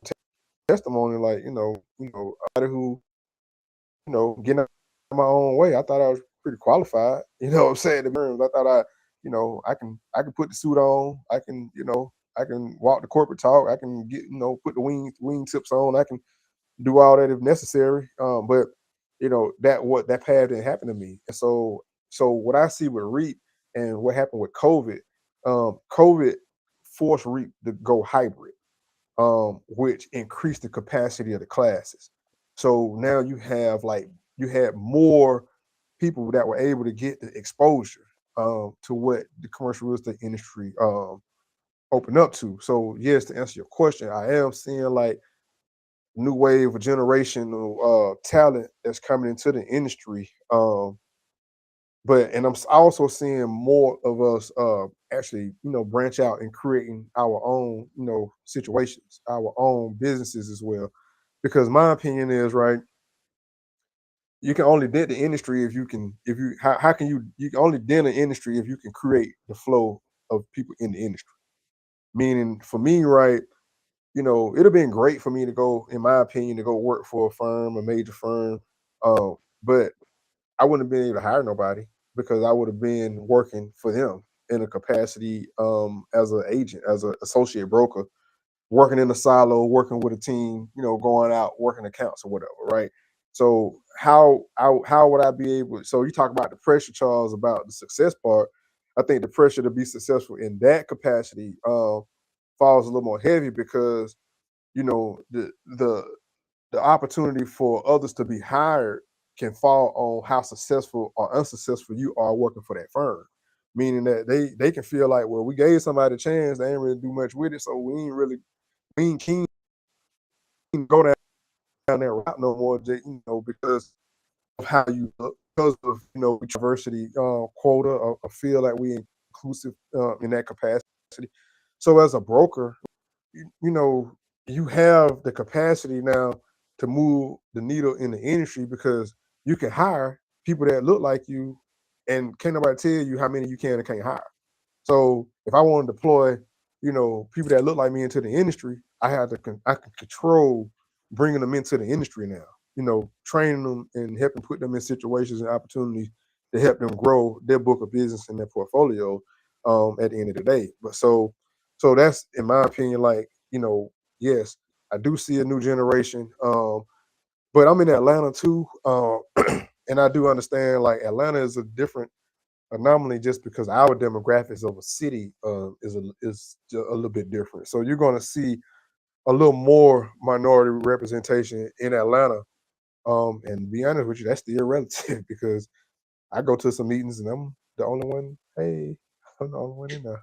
testimony, like who getting out of my own way. I thought I was pretty qualified. You know what I'm saying? The terms. I thought I can put the suit on. I can walk the corporate talk. I can get put the wing tips on. I can do all that if necessary. But that path didn't happen to me. And so what I see with REAP and what happened with COVID, COVID forced REAP to go hybrid, which increased the capacity of the classes. So now you had more people that were able to get the exposure to what the commercial real estate industry opened up to. So yes, to answer your question, I am seeing like new wave of generational talent that's coming into the industry. But I'm also seeing more of us actually, branch out and creating our own, situations, our own businesses as well. Because my opinion is right, you can only dent the industry if you how can you can only dent an industry if you can create the flow of people in the industry. Meaning for me, right, it'd have been great for me to go, in my opinion, to go work for a firm, a major firm. But I wouldn't have been able to hire nobody because I would have been working for them in a capacity as an agent, as an associate broker, working in a silo, working with a team, going out working accounts or whatever, right? So how would I be able? So you talk about the pressure, Charles, about the success part. I think the pressure to be successful in that capacity falls a little more heavy because you know the opportunity for others to be hired can fall on how successful or unsuccessful you are working for that firm. Meaning that they can feel like, well, we gave somebody a chance, they ain't really do much with it, so we ain't keen to go down that route no more, because of how you look, because of diversity quota, or feel like we inclusive in that capacity. So as a broker, you know, you have the capacity now to move the needle in the industry because you can hire people that look like you and can't nobody tell you how many you can and can't hire. So if I want to deploy, people that look like me into the industry, I can control bringing them into the industry now. Training them and helping put them in situations and opportunities to help them grow their book of business and their portfolio. At the end of the day, but so that's in my opinion. Like yes, I do see a new generation. But I'm in Atlanta too, and I do understand like Atlanta is a different anomaly just because our demographics of a city is a little bit different. So you're going to see a little more minority representation in Atlanta. And to be honest with you, that's still relative because I go to some meetings and I'm the only one. Hey, I'm the only one in there.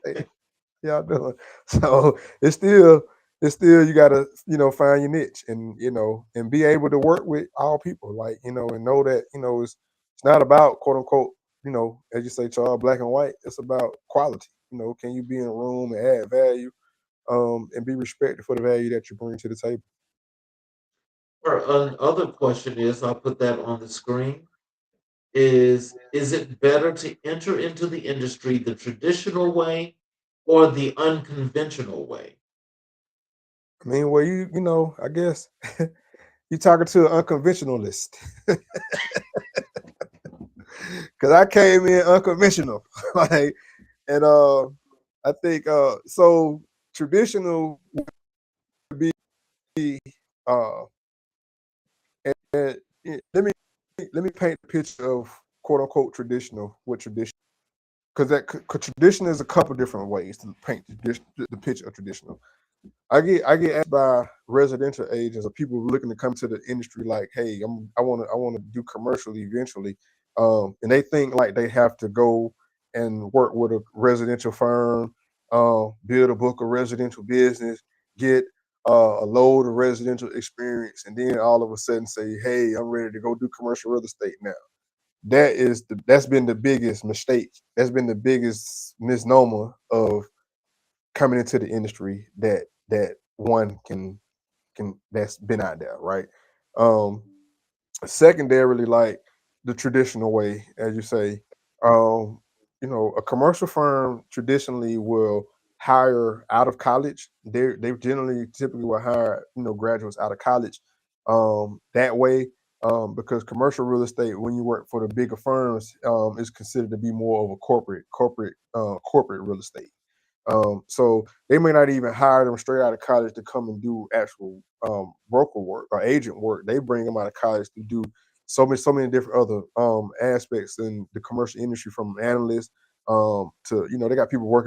Hey, y'all doing? So it's still you gotta find your niche and and be able to work with all people like and know that it's not about quote unquote as you say Charles black and white. It's about quality. Can you be in a room and add value and be respected for the value that you bring to the table? Or another question is, I'll put that on the screen, is it better to enter into the industry the traditional way or the unconventional way? I mean, well, I guess you talking to an unconventionalist because I came in unconventional, like, and I think so traditional would be uh, and let me paint a picture of quote unquote traditional. What tradition? Because tradition is a couple different ways to paint the picture of traditional. I get asked by residential agents or people looking to come to the industry like, hey, I want to do commercial eventually, and they think like they have to go and work with a residential firm, build a book of residential business, get a load of residential experience, and then all of a sudden say, hey, I'm ready to go do commercial real estate now. That's been the biggest mistake. That's been the biggest misnomer of coming into the industry that one can that's been out there, right? Um, Secondarily, like the traditional way, as you say, um, a commercial firm traditionally will hire out of college. They generally typically will hire graduates out of college. That way, because commercial real estate, when you work for the bigger firms, is considered to be more of a corporate real estate. So they may not even hire them straight out of college to come and do actual broker work or agent work. They bring them out of college to do so many different other aspects in the commercial industry, from analysts to they got people work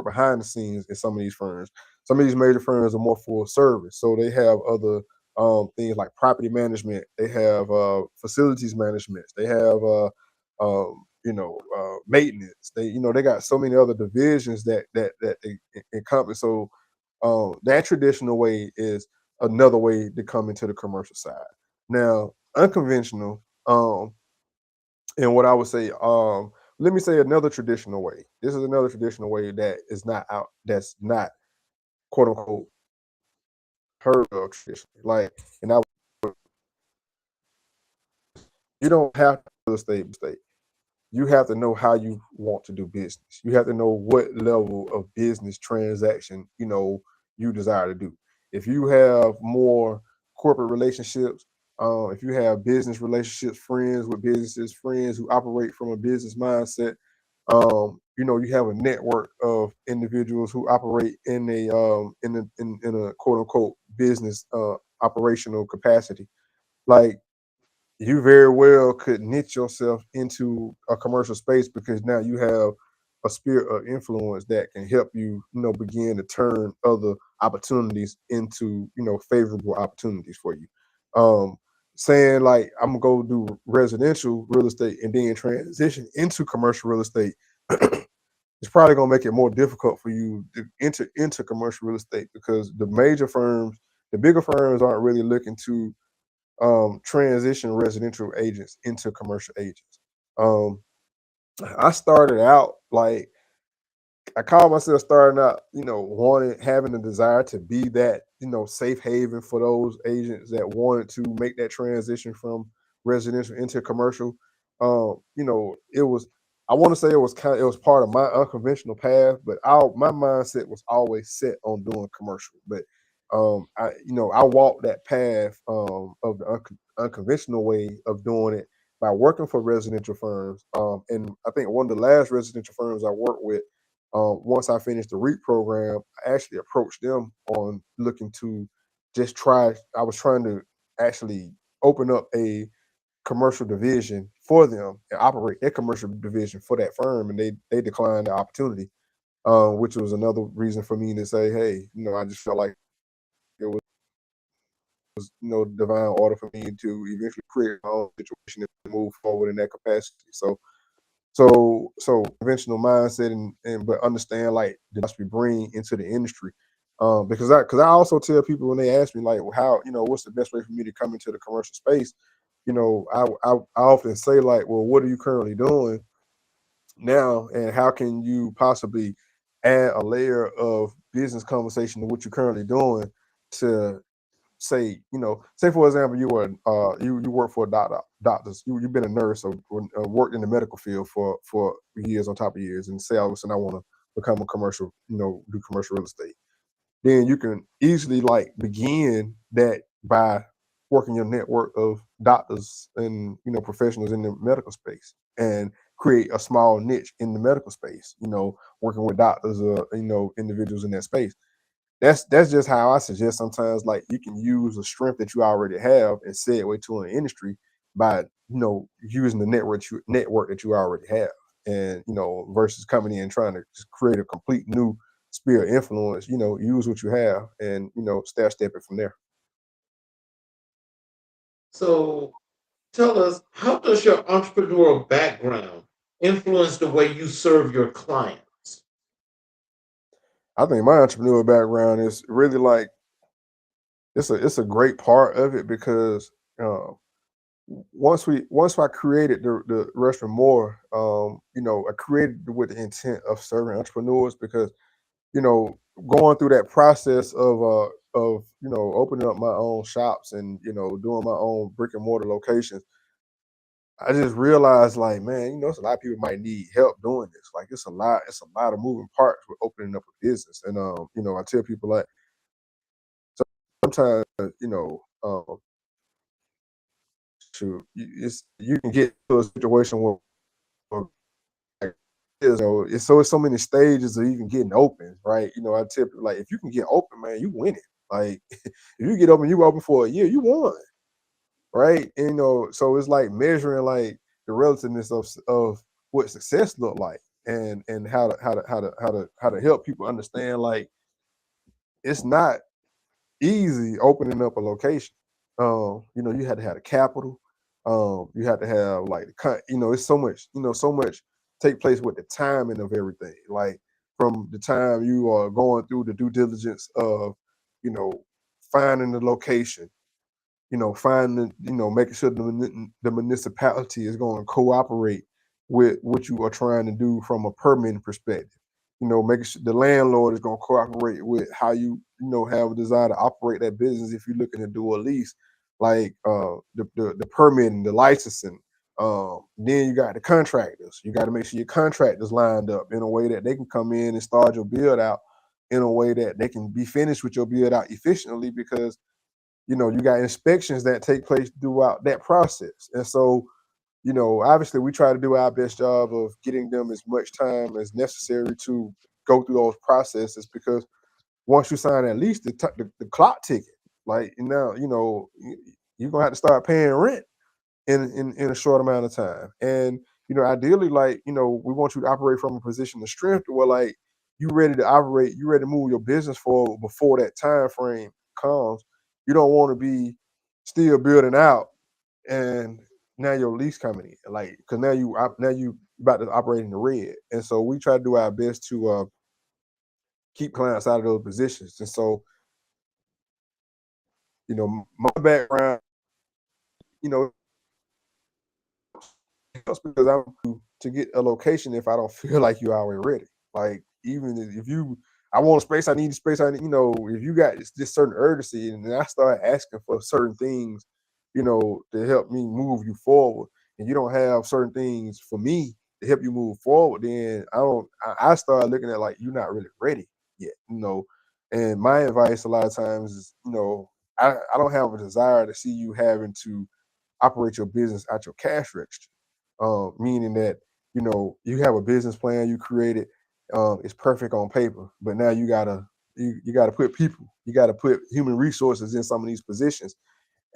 behind the scenes in some of these firms. Some of these major firms are more full service, so they have other things like property management. They have facilities management. They have maintenance. They got so many other divisions that they encompass. So that traditional way is another way to come into the commercial side. Now, unconventional, and what I would say, let me say another traditional way. This is another traditional way that is not out, that's not quote unquote heard of traditionally. Like, and you don't have to real estate. You have to know how you want to do business. You have to know what level of business transaction you desire to do. If you have more corporate relationships, if you have business relationships, friends with businesses, friends who operate from a business mindset, you have a network of individuals who operate in a quote unquote business operational capacity. Like, you very well could niche yourself into a commercial space because now you have a spirit of influence that can help you, begin to turn other opportunities into, favorable opportunities for you. Um, Saying like I'm gonna go do residential real estate and then transition into commercial real estate, it's probably gonna make it more difficult for you to enter into commercial real estate because the bigger firms aren't really looking to transition residential agents into commercial agents. Um, I started out like I call myself starting out, wanting having a desire to be that, safe haven for those agents that wanted to make that transition from residential into commercial. it was, I want to say it was part of my unconventional path, but my mindset was always set on doing commercial. But I walked that path of the unconventional way of doing it by working for residential firms. And I think one of the last residential firms I worked with, once I finished the REAP program, I actually approached them on looking to just try. I was trying to actually open up a commercial division for them and operate their commercial division for that firm, and they declined the opportunity, which was another reason for me to say, hey, I just felt like it was divine order for me to eventually create my own situation and move forward in that capacity. So conventional mindset and but understand like the must we bring into the industry. Because I also tell people when they ask me like, well, how, what's the best way for me to come into the commercial space? I often say like, well, what are you currently doing now, and how can you possibly add a layer of business conversation to what you're currently doing to say, say for example, you were you work for a doctors, you've been a nurse or worked in the medical field for years on top of years, and say all of a sudden I want to become a commercial, do commercial real estate. Then you can easily like begin that by working your network of doctors and professionals in the medical space, and create a small niche in the medical space, working with doctors or individuals in that space. That's just how I suggest sometimes like you can use a strength that you already have and segue to an industry by using the network that you already have, and versus coming in and trying to just create a complete new sphere of influence. Use what you have and step it from there. So tell us, how does your entrepreneurial background influence the way you serve your clients? I think my entrepreneurial background is really like it's a great part of it because uh, once I created the restaurant more, I created it with the intent of serving entrepreneurs because you know going through that process of opening up my own shops and doing my own brick and mortar locations. I just realized like, man, it's a lot of people might need help doing this. Like it's a lot of moving parts with opening up a business. And I tell people like sometimes, you can get to a situation where like, it's so many stages of even getting open, right? I tell people like if you can get open, man, you win it. Like if you get open, you open for a year, you won, right? And, so it's like measuring like the relativeness of what success look like, and how to help people understand like it's not easy opening up a location. You had to have the capital. You had to have like it's so much take place with the timing of everything. Like from the time you are going through the due diligence of, you know, finding the location, finding, making sure the municipality is going to cooperate with what you are trying to do from a permitting perspective. Making sure the landlord is going to cooperate with how you have a desire to operate that business. If you're looking to do a lease, like the permitting, the licensing. Then you got the contractors. You got to make sure your contractors lined up in a way that they can come in and start your build out in a way that they can be finished with your build out efficiently, because you got inspections that take place throughout that process. And so, obviously we try to do our best job of getting them as much time as necessary to go through those processes, because once you sign at least the clock ticket, like now, you're gonna have to start paying rent in a short amount of time. And ideally, like, we want you to operate from a position of strength where like you ready to operate, you ready to move your business forward before that time frame comes. You don't want to be still building out and now your lease coming in, like, because now you about to operate in the red. And so we try to do our best to keep clients out of those positions. And so, my background, you know helps because I'm to get a location if I don't feel like you're already ready. Like even if I want a space, I need a space. If you got this certain urgency, and then I start asking for certain things, to help me move you forward. and you don't have certain things for me to help you move forward, then I start looking at like you're not really ready yet, you know. And my advice a lot of times is, you know, I don't have a desire to see you having to operate your business at your cash register. Meaning that, you know, you have a business plan you created, it's perfect on paper, but now you gotta put people, you gotta put human resources in some of these positions,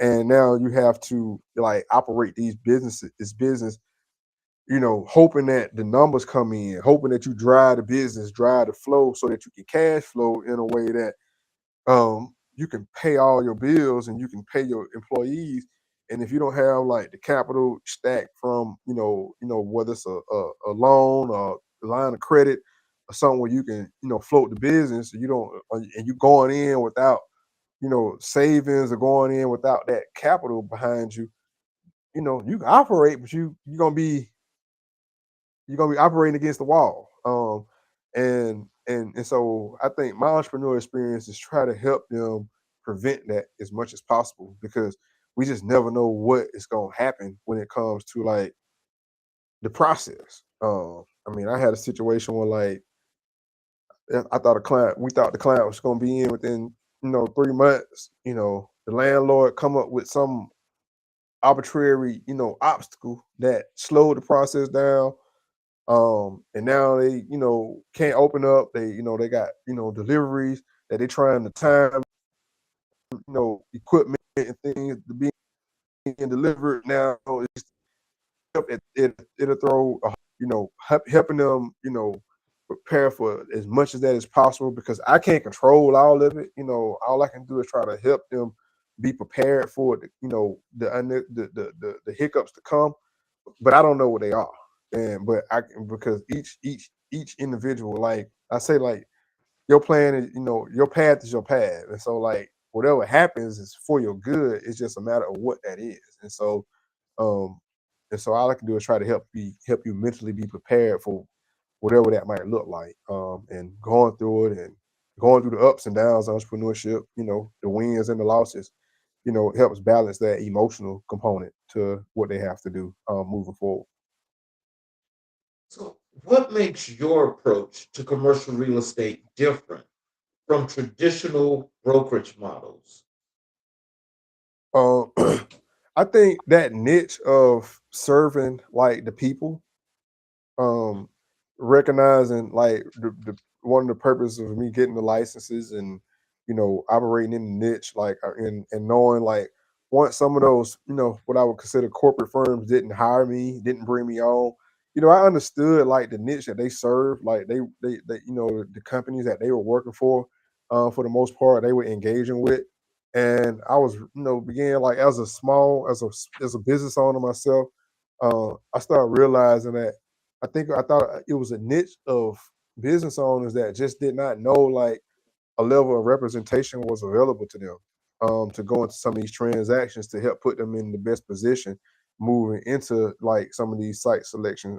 and now you have to like operate this business, you know, hoping that the numbers come in, hoping that you drive the business, drive the flow, so that you can cash flow in a way that you can pay all your bills and you can pay your employees. And if you don't have like the capital stacked from, whether it's a loan or a line of credit or something where you can, you know, float the business, you don't, and you going in without, you know, savings, or going in without that capital behind you, you know, you can operate, but you're gonna be operating against the wall. And so I think my entrepreneur experience is try to help them prevent that as much as possible, because we just never know what is gonna happen when it comes to like the process. I mean, I had a situation where like we thought the client was gonna be in within, you know, 3 months. You know, the landlord come up with some arbitrary, you know, obstacle that slowed the process down, and now they, you know, can't open up. They, you know, they got, you know, deliveries that they trying to time, you know, equipment and things to be delivered. Now it'll throw you know, helping them, you know, prepare for as much as that is possible, because I can't control all of it. You know, all I can do is try to help them be prepared for the, you know, the hiccups to come, but I don't know what they are. And but I because each individual, like I say, like your plan is, you know, your path is your path, and so like whatever happens is for your good. It's just a matter of what that is. Um, and so all I can do is try to help you mentally be prepared for whatever that might look like. And going through it and going through the ups and downs of entrepreneurship, you know, the wins and the losses, you know, helps balance that emotional component to what they have to do moving forward. So, what makes your approach to commercial real estate different from traditional brokerage models? Um, I think that niche of serving like the people, um, recognizing like the one of the purposes of me getting the licenses and, you know, operating in the niche, like and knowing like once some of those, you know, what I would consider corporate firms didn't hire me, didn't bring me on, you know, I understood like the niche that they serve, like they you know, the companies that they were working for the most part they were engaging with. And I was, you know, began like as a small as a business owner myself, I started realizing that I thought it was a niche of business owners that just did not know like a level of representation was available to them, to go into some of these transactions to help put them in the best position moving into like some of these site selection,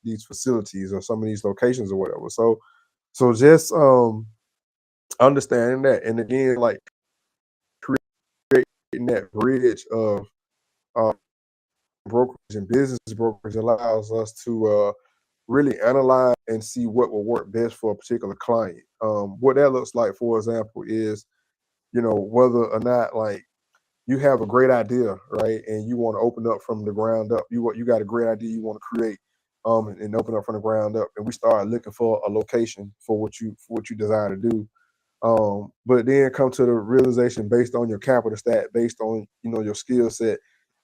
these facilities or some of these locations or whatever. So just understanding that, and again like creating that bridge of um, brokerage and business brokerage allows us to really analyze and see what will work best for a particular client. What that looks like, for example, is, you know, whether or not like you have a great idea, right, and you want to open up from the ground up. You got a great idea you want to create, and open up from the ground up, and we start looking for a location for what you desire to do. But then come to the realization based on your capital stat, based on, you know, your skill set,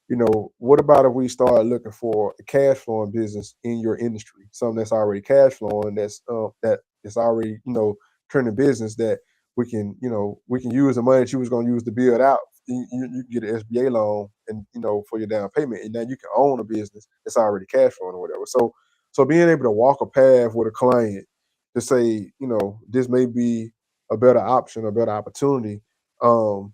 you know, what about if we start looking for a cash flowing business in your industry, something that's already cash flowing, that is already, you know, turning business that we can, you know, we can use the money that you was going to use to build out. You can get an SBA loan, and, you know, for your down payment, and now you can own a business that's already cash flowing or whatever. So being able to walk a path with a client to say, you know, this may be a better option, a better opportunity, um,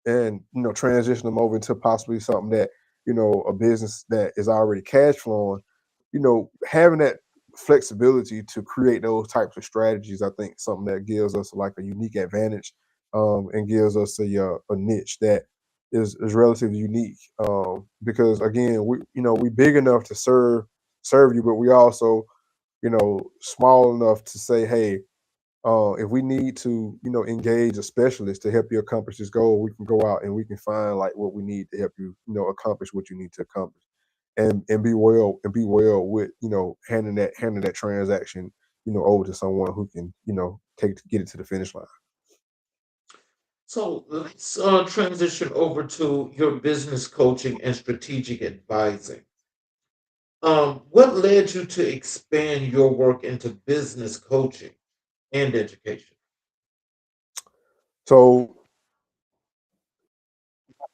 and, you know, transition them over into possibly something that, you know, a business that is already cash flowing, you know, having that flexibility to create those types of strategies, I think something that gives us like a unique advantage, and gives us a niche that is relatively unique. Because again, we big enough to serve you, but we also small enough to say, hey, if we need to, engage a specialist to help you accomplish this goal, we can go out and we can find like what we need to help you, accomplish what you need to accomplish, and be well with handing that transaction, over to someone who can, get it to the finish line. So let's transition over to your business coaching and strategic advising. What led you to expand your work into business coaching and education? So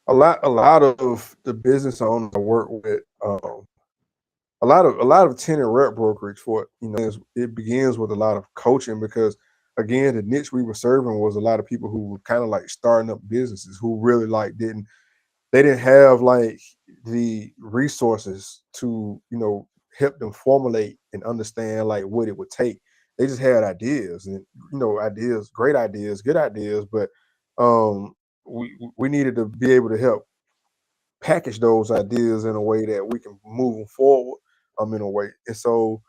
a lot of the business owners I work with, a lot of tenant rep brokerage for it, it begins with a lot of coaching because again, the niche we were serving was a lot of people who were kind of like starting up businesses who really like didn't have like the resources to help them formulate and understand like what it would take. They just had ideas and ideas, great ideas, good ideas, but um we needed to be able to help package those ideas in a way that we can move them forward, in a way. And so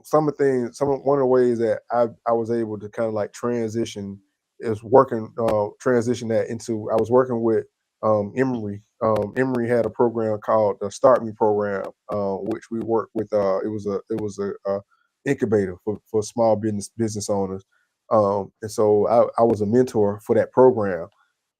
some of the things, one of the ways that I was able to kind of like transition is working transition that into, I was working with Emory. Emory had a program called the Start Me program, which we worked with. It was a incubator for small business owners. And so I was a mentor for that program.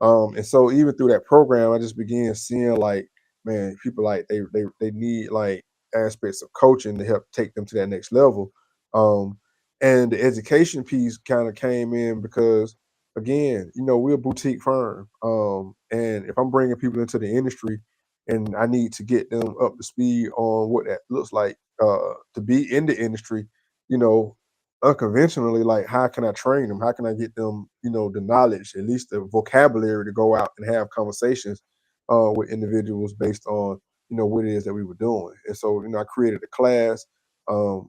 And so even through that program, I just began seeing like, man, people like they need like aspects of coaching to help take them to that next level. Um, and the education piece kind of came in because, again, we're a boutique firm. And if I'm bringing people into the industry, and I need to get them up to speed on what that looks like to be in the industry, you know, unconventionally, like how can I train them? How can I get them, the knowledge, at least the vocabulary to go out and have conversations with individuals based on, what it is that we were doing. And so, I created a class, for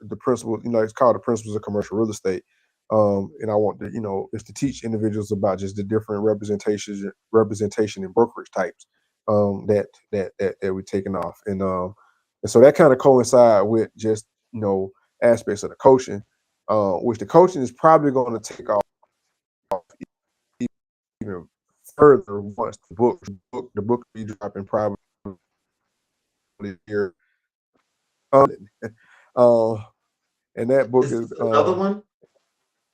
the principles, it's called the principles of commercial real estate. And I want to, is to teach individuals about just the different representation and brokerage types that we're taking off. And so that kind of coincide with just aspects of the coaching, which the coaching is probably going to take off even further once the book be dropping probably here. uh, and that book Is is this another one?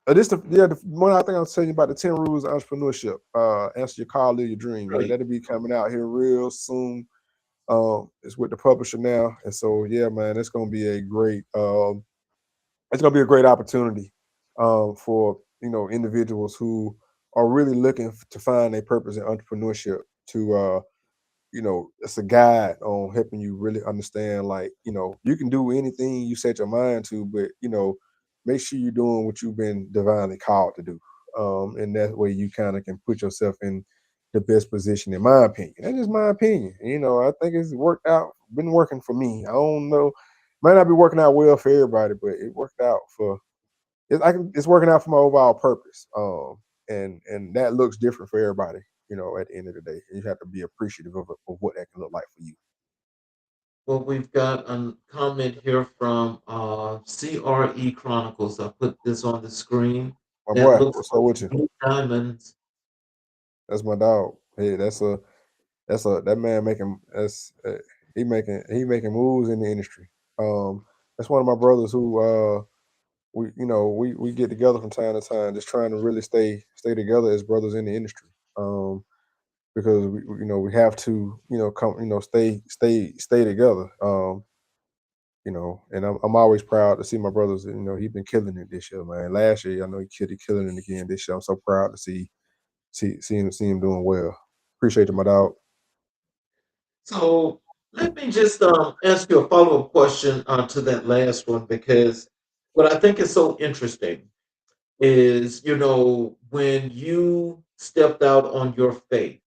this the one I think I was telling you about, the 10 rules of entrepreneurship. Answer your call, live your dream. Yeah, Right. that'll be coming out here real soon. It's with the publisher now, and so yeah, man, it's gonna be a great opportunity for individuals who are really looking to find their purpose in entrepreneurship. It's a guide on helping you really understand, like, you can do anything you set your mind to, but make sure you're doing what you've been divinely called to do. And that way you kind of can put yourself in the best position, in my opinion. That's just my opinion. I think it's worked out, been working for me. I don't know, might not be working out well for everybody, but it worked out for it's working out for my overall purpose. And that looks different for everybody. At the end of the day, you have to be appreciative of what that can look like for you. Well, we've got a comment here from CRE Chronicles. I put this on the screen. My That boy, looks what's up like with you? blue diamonds. That's my dog. Hey, that man making that's he making moves in the industry. That's one of my brothers who we get together from time to time, just trying to really stay together as brothers in the industry. Because we have to come stay together. And I'm always proud to see my brothers. He's been killing it this year, man. Last year, I know he killing it again this year. I'm so proud to see him doing well. Appreciate you, my dog. So let me just ask you a follow-up question to that last one, because what I think is so interesting is, when you stepped out on your faith,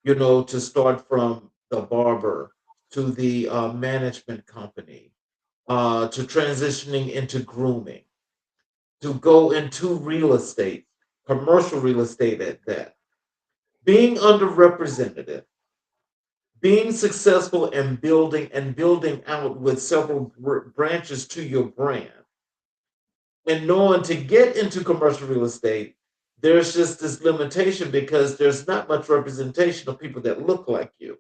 to start from the barber to the management company, to transitioning into grooming, to go into real estate. commercial real estate at that, being underrepresented, being successful and building out with several branches to your brand, and knowing to get into commercial real estate, there's just this limitation because there's not much representation of people that look like you.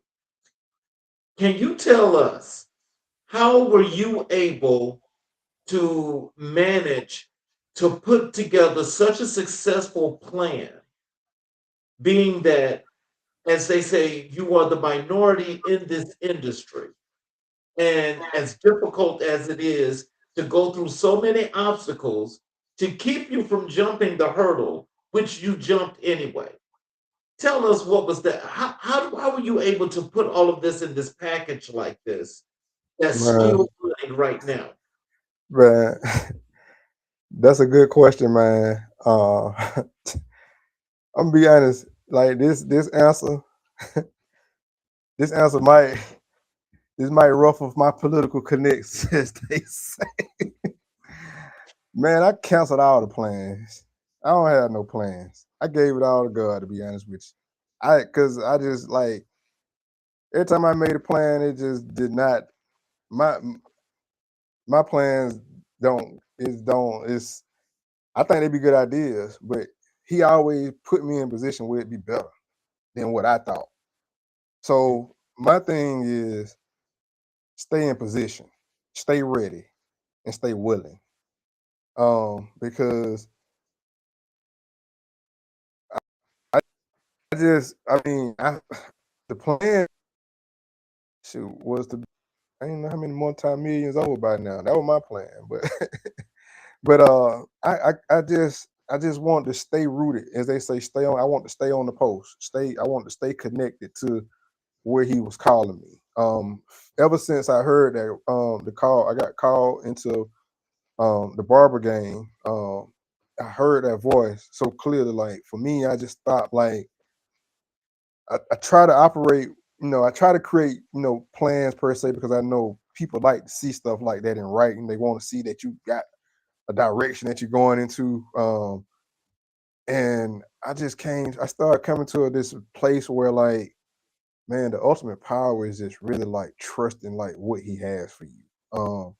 Can you tell us how were you able to manage to put together such a successful plan, being that, as they say, you are the minority in this industry? And as difficult as it is to go through so many obstacles to keep you from jumping the hurdle, which you jumped anyway. Tell us what was that? How were you able to put all of this in this package like this that's Man, still running right now? man, that's a good question, man. I'm gonna be honest. Like this answer, this answer might this might ruffle my political connects, as they say. Man, I canceled all the plans. I don't have no plans. I gave it all to God, to be honest with you. Cause I just like every time I made a plan, it just did not. My my plans don't. It's I think they'd be good ideas, but he always put me in a position where it'd be better than what I thought. So my thing is stay in position, stay ready, and stay willing. Because I, I mean, the plan shoot was to I didn't know how many multi-millions over by now. That was my plan, but but I just want to stay rooted, as they say, stay on. I want to stay on the post. I want to stay connected to where he was calling me. Ever since I heard that the call, I got called into the barber game. I heard that voice so clearly. Like for me, I just stopped. Like I try to operate. I try to create plans per se because I know people like to see stuff like that in writing. They want to see that you got a direction that you're going into. And I started coming to this place where like, man, the ultimate power is just really like trusting like what he has for you.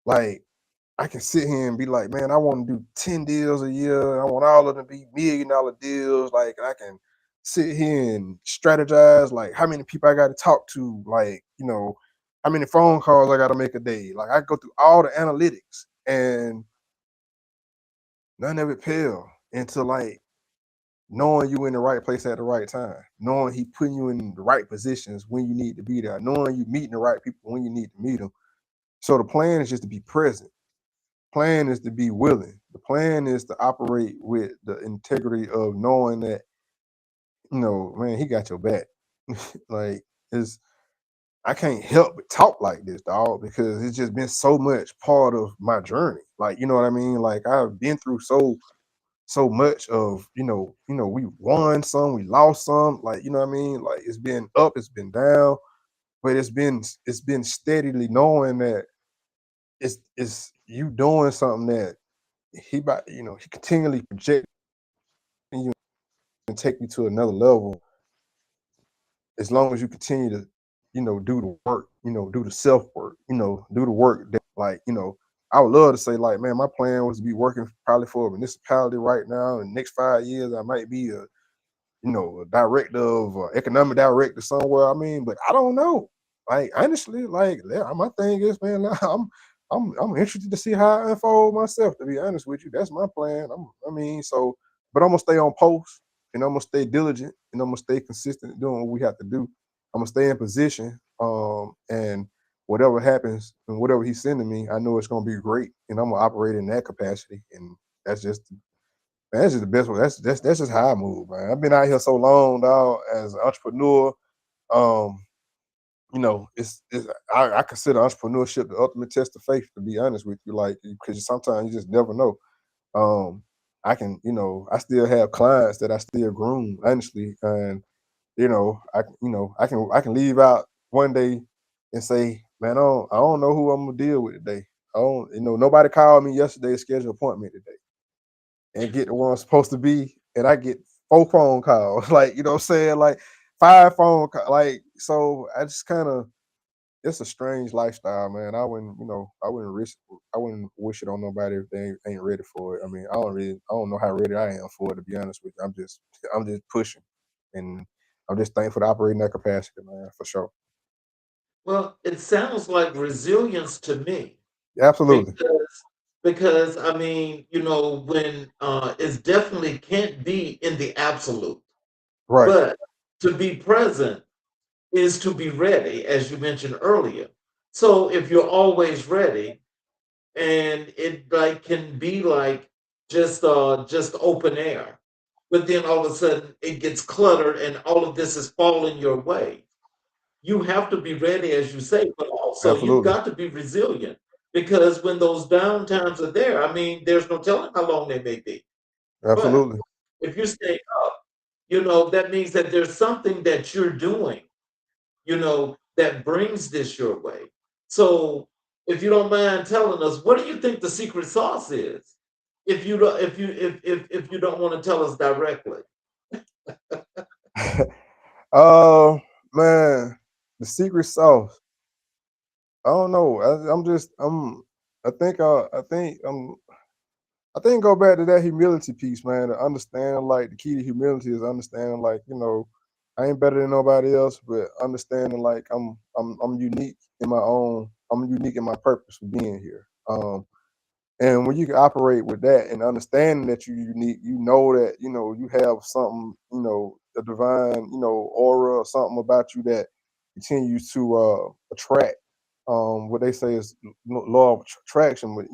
Like I can sit here and be like, man, I want to do 10 deals a year. I want all of them to be $1 million deals. Like I can sit here and strategize like how many people I got to talk to, like, how many phone calls I got to make a day. Like I go through all the analytics and none of it pale into like knowing you in the right place at the right time, knowing he putting you in the right positions when you need to be there, knowing you meeting the right people when you need to meet them. So the plan is just to be present. Plan is to be willing. The plan is to operate with the integrity of knowing that, man, he got your back. Like it's I can't help but talk like this, dog, because it's just been so much part of my journey. Like, you know what I mean? Like I've been through so much of, we won some, we lost some, like, you know what I mean? Like it's been up, it's been down, but it's been steadily knowing that it's you doing something that he continually project you and take you to another level as long as you continue to, do the work, do the self work, do the work that like, I would love to say like, man, my plan was to be working probably for a municipality right now. In the next 5 years, I might be a director of economic director somewhere. I mean, but I don't know. Like honestly, like my thing is, man, I'm interested to see how I unfold myself. To be honest with you, that's my plan. But I'm gonna stay on post, and I'm gonna stay diligent, and I'm gonna stay consistent doing what we have to do. I'm gonna stay in position, and whatever happens and whatever he's sending me, I know it's gonna be great, and I'm gonna operate in that capacity. And that's just Man, that's just the best way. That's just how I move, man. I've been out here so long, dog, as an entrepreneur. Um, it's I consider entrepreneurship the ultimate test of faith. To be honest with you, like because sometimes you just never know. Um, I still have clients that I still groom, honestly, and I can leave out one day and say, man, I don't know who I'm gonna deal with today. I don't, nobody called me yesterday to schedule an appointment today. and get the one I'm supposed to be, and I get 4 phone calls, like, you know what I'm saying, like 5 phone calls, like, so I just kind of, it's a strange lifestyle, man. I wouldn't wish it on nobody if they ain't ready for it. I mean, I don't know how ready I am for it, to be honest with you. I'm just pushing, and I'm just thankful to operate in that capacity, man, for sure. Well, it sounds like resilience to me Absolutely. because I mean, when it definitely can't be in the absolute, Right. but to be present is to be ready, as you mentioned earlier. So if you're always ready, and it like can be like just open air, but then all of a sudden it gets cluttered and all of this is falling your way. You have to be ready, as you say, but also you've Absolutely. got to be resilient, because when those down times are there, I mean, there's no telling how long they may be. But Absolutely. if you stay up, that means that there's something that you're doing, that brings this your way. So if you don't mind telling us, what do you think the secret sauce is? If you don't, if you don't want to tell us directly. uh Man, the secret sauce. I don't know. I'm just I think go back to that humility piece, man. To understand, like, the key to humility is understanding, like, I ain't better than nobody else, but understanding, like, I'm unique in my own. I'm unique in my purpose for being here. And when you can operate with that and understanding that you're unique, you know that you have something, a divine, aura or something about you that continues to attract. What they say is law of attraction. But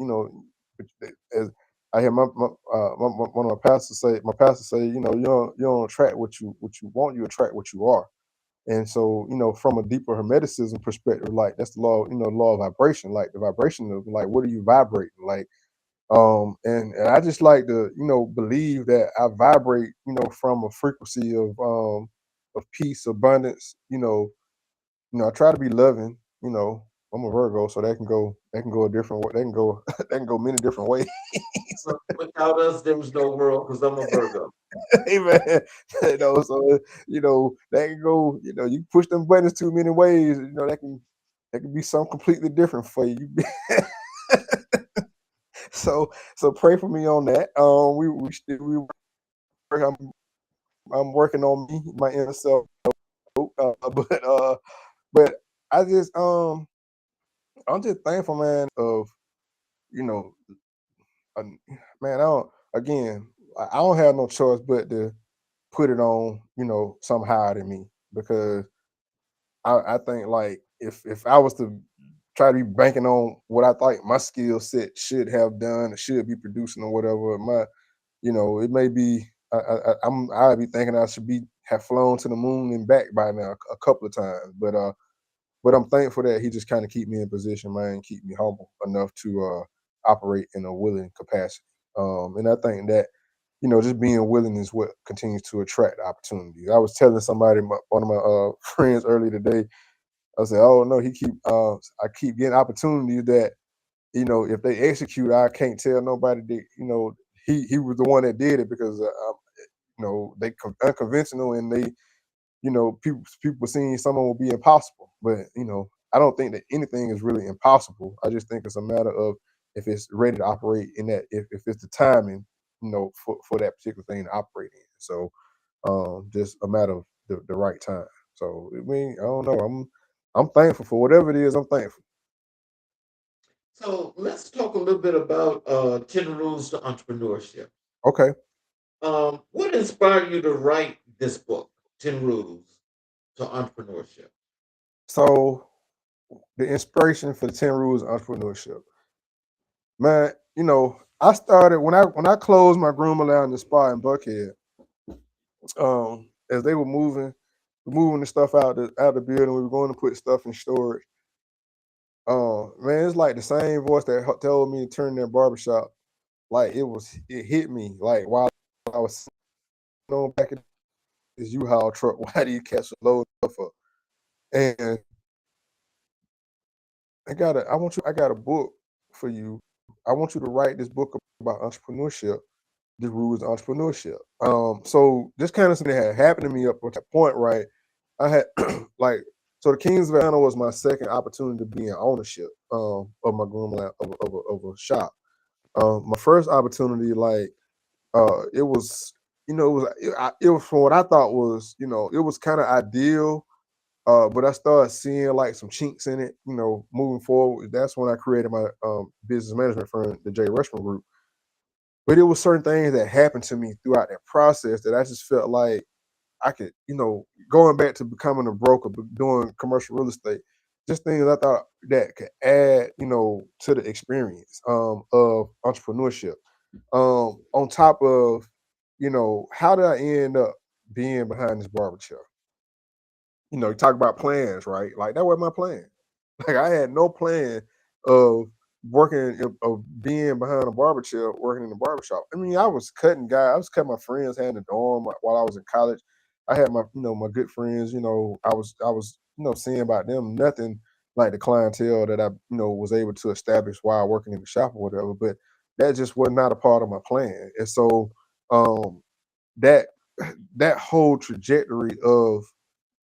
as I hear one of my pastors say, you don't attract what you want, you attract what you are. And so, from a deeper hermeticism perspective, like, that's the law, law of vibration, like the vibration of, like, what are you vibrating, like, and I just like to, believe that I vibrate, from a frequency of peace, abundance. I try to be loving. I'm a Virgo, so that can go a different way. That can go that can go many different ways. Without us, there was no world, because I'm a Virgo. Amen. So that can go. You push them buttons too many ways. That can be something completely different for you. So pray for me on that. I'm working on me, my inner self. But I just I'm just thankful, man. Of you know, uh, Man, I don't have no choice but to put it on, some higher than me, because I think, like, if I was to try to be banking on what I think my skill set should have done, or should be producing, or whatever, it may be. I'd be thinking I should be have flown to the moon and back by now a couple of times, but I'm thankful that he just kind of keep me in position, man, keep me humble enough to operate in a willing capacity. And I think that just being willing is what continues to attract opportunities. I was telling somebody, one of my friends earlier today. I said, "Oh no, I keep getting opportunities that if they execute, I can't tell nobody that he was the one that did it, because they unconventional, and they people seeing someone will be impossible, but I don't think that anything is really impossible. I just think it's a matter of if it's ready to operate in that, if it's the timing, for that particular thing to operate in. So just a matter of the right time. So I mean, I don't know. I'm thankful for whatever it is. I'm thankful. So let's talk a little bit about 10 rules to entrepreneurship. Okay. What inspired you to write this book, 10 Rules to Entrepreneurship? So the inspiration for the 10 rules of entrepreneurship, man. I started when I closed my groom allowing the spa in Buckhead. As they were moving the stuff out the building, we were going to put stuff in storage. Man, it's like the same voice that told me to turn that barbershop. Like, it hit me, like, while I was sitting on back in this U-Haul truck. Why do you catch a load of stuff up? And I got a book for you. I want you to write this book about entrepreneurship, the rules of entrepreneurship. So this kind of thing that had happened to me up at that point, right? I had like so the Kings of Atlanta was my second opportunity to be in ownership of my grooming of a shop. My first opportunity, like it was, it was from what I thought was, it was kind of ideal. But I started seeing like some chinks in it, moving forward. That's when I created my business management firm, the J. Rushman Group. But it was certain things that happened to me throughout that process that I just felt like I could, going back to becoming a broker, doing commercial real estate, just things I thought that could add, to the experience of entrepreneurship. On top of, how did I end up being behind this barber chair? You talk about plans, right? Like that was my plan. Like I had no plan of of being behind a barber chair, working in the barber shop. I mean, I was cutting my friends' hair in the dorm while I was in college. I had my good friends, I was seeing about them. Nothing like the clientele that I, was able to establish while working in the shop or whatever. But that just was not a part of my plan. And so um that that whole trajectory of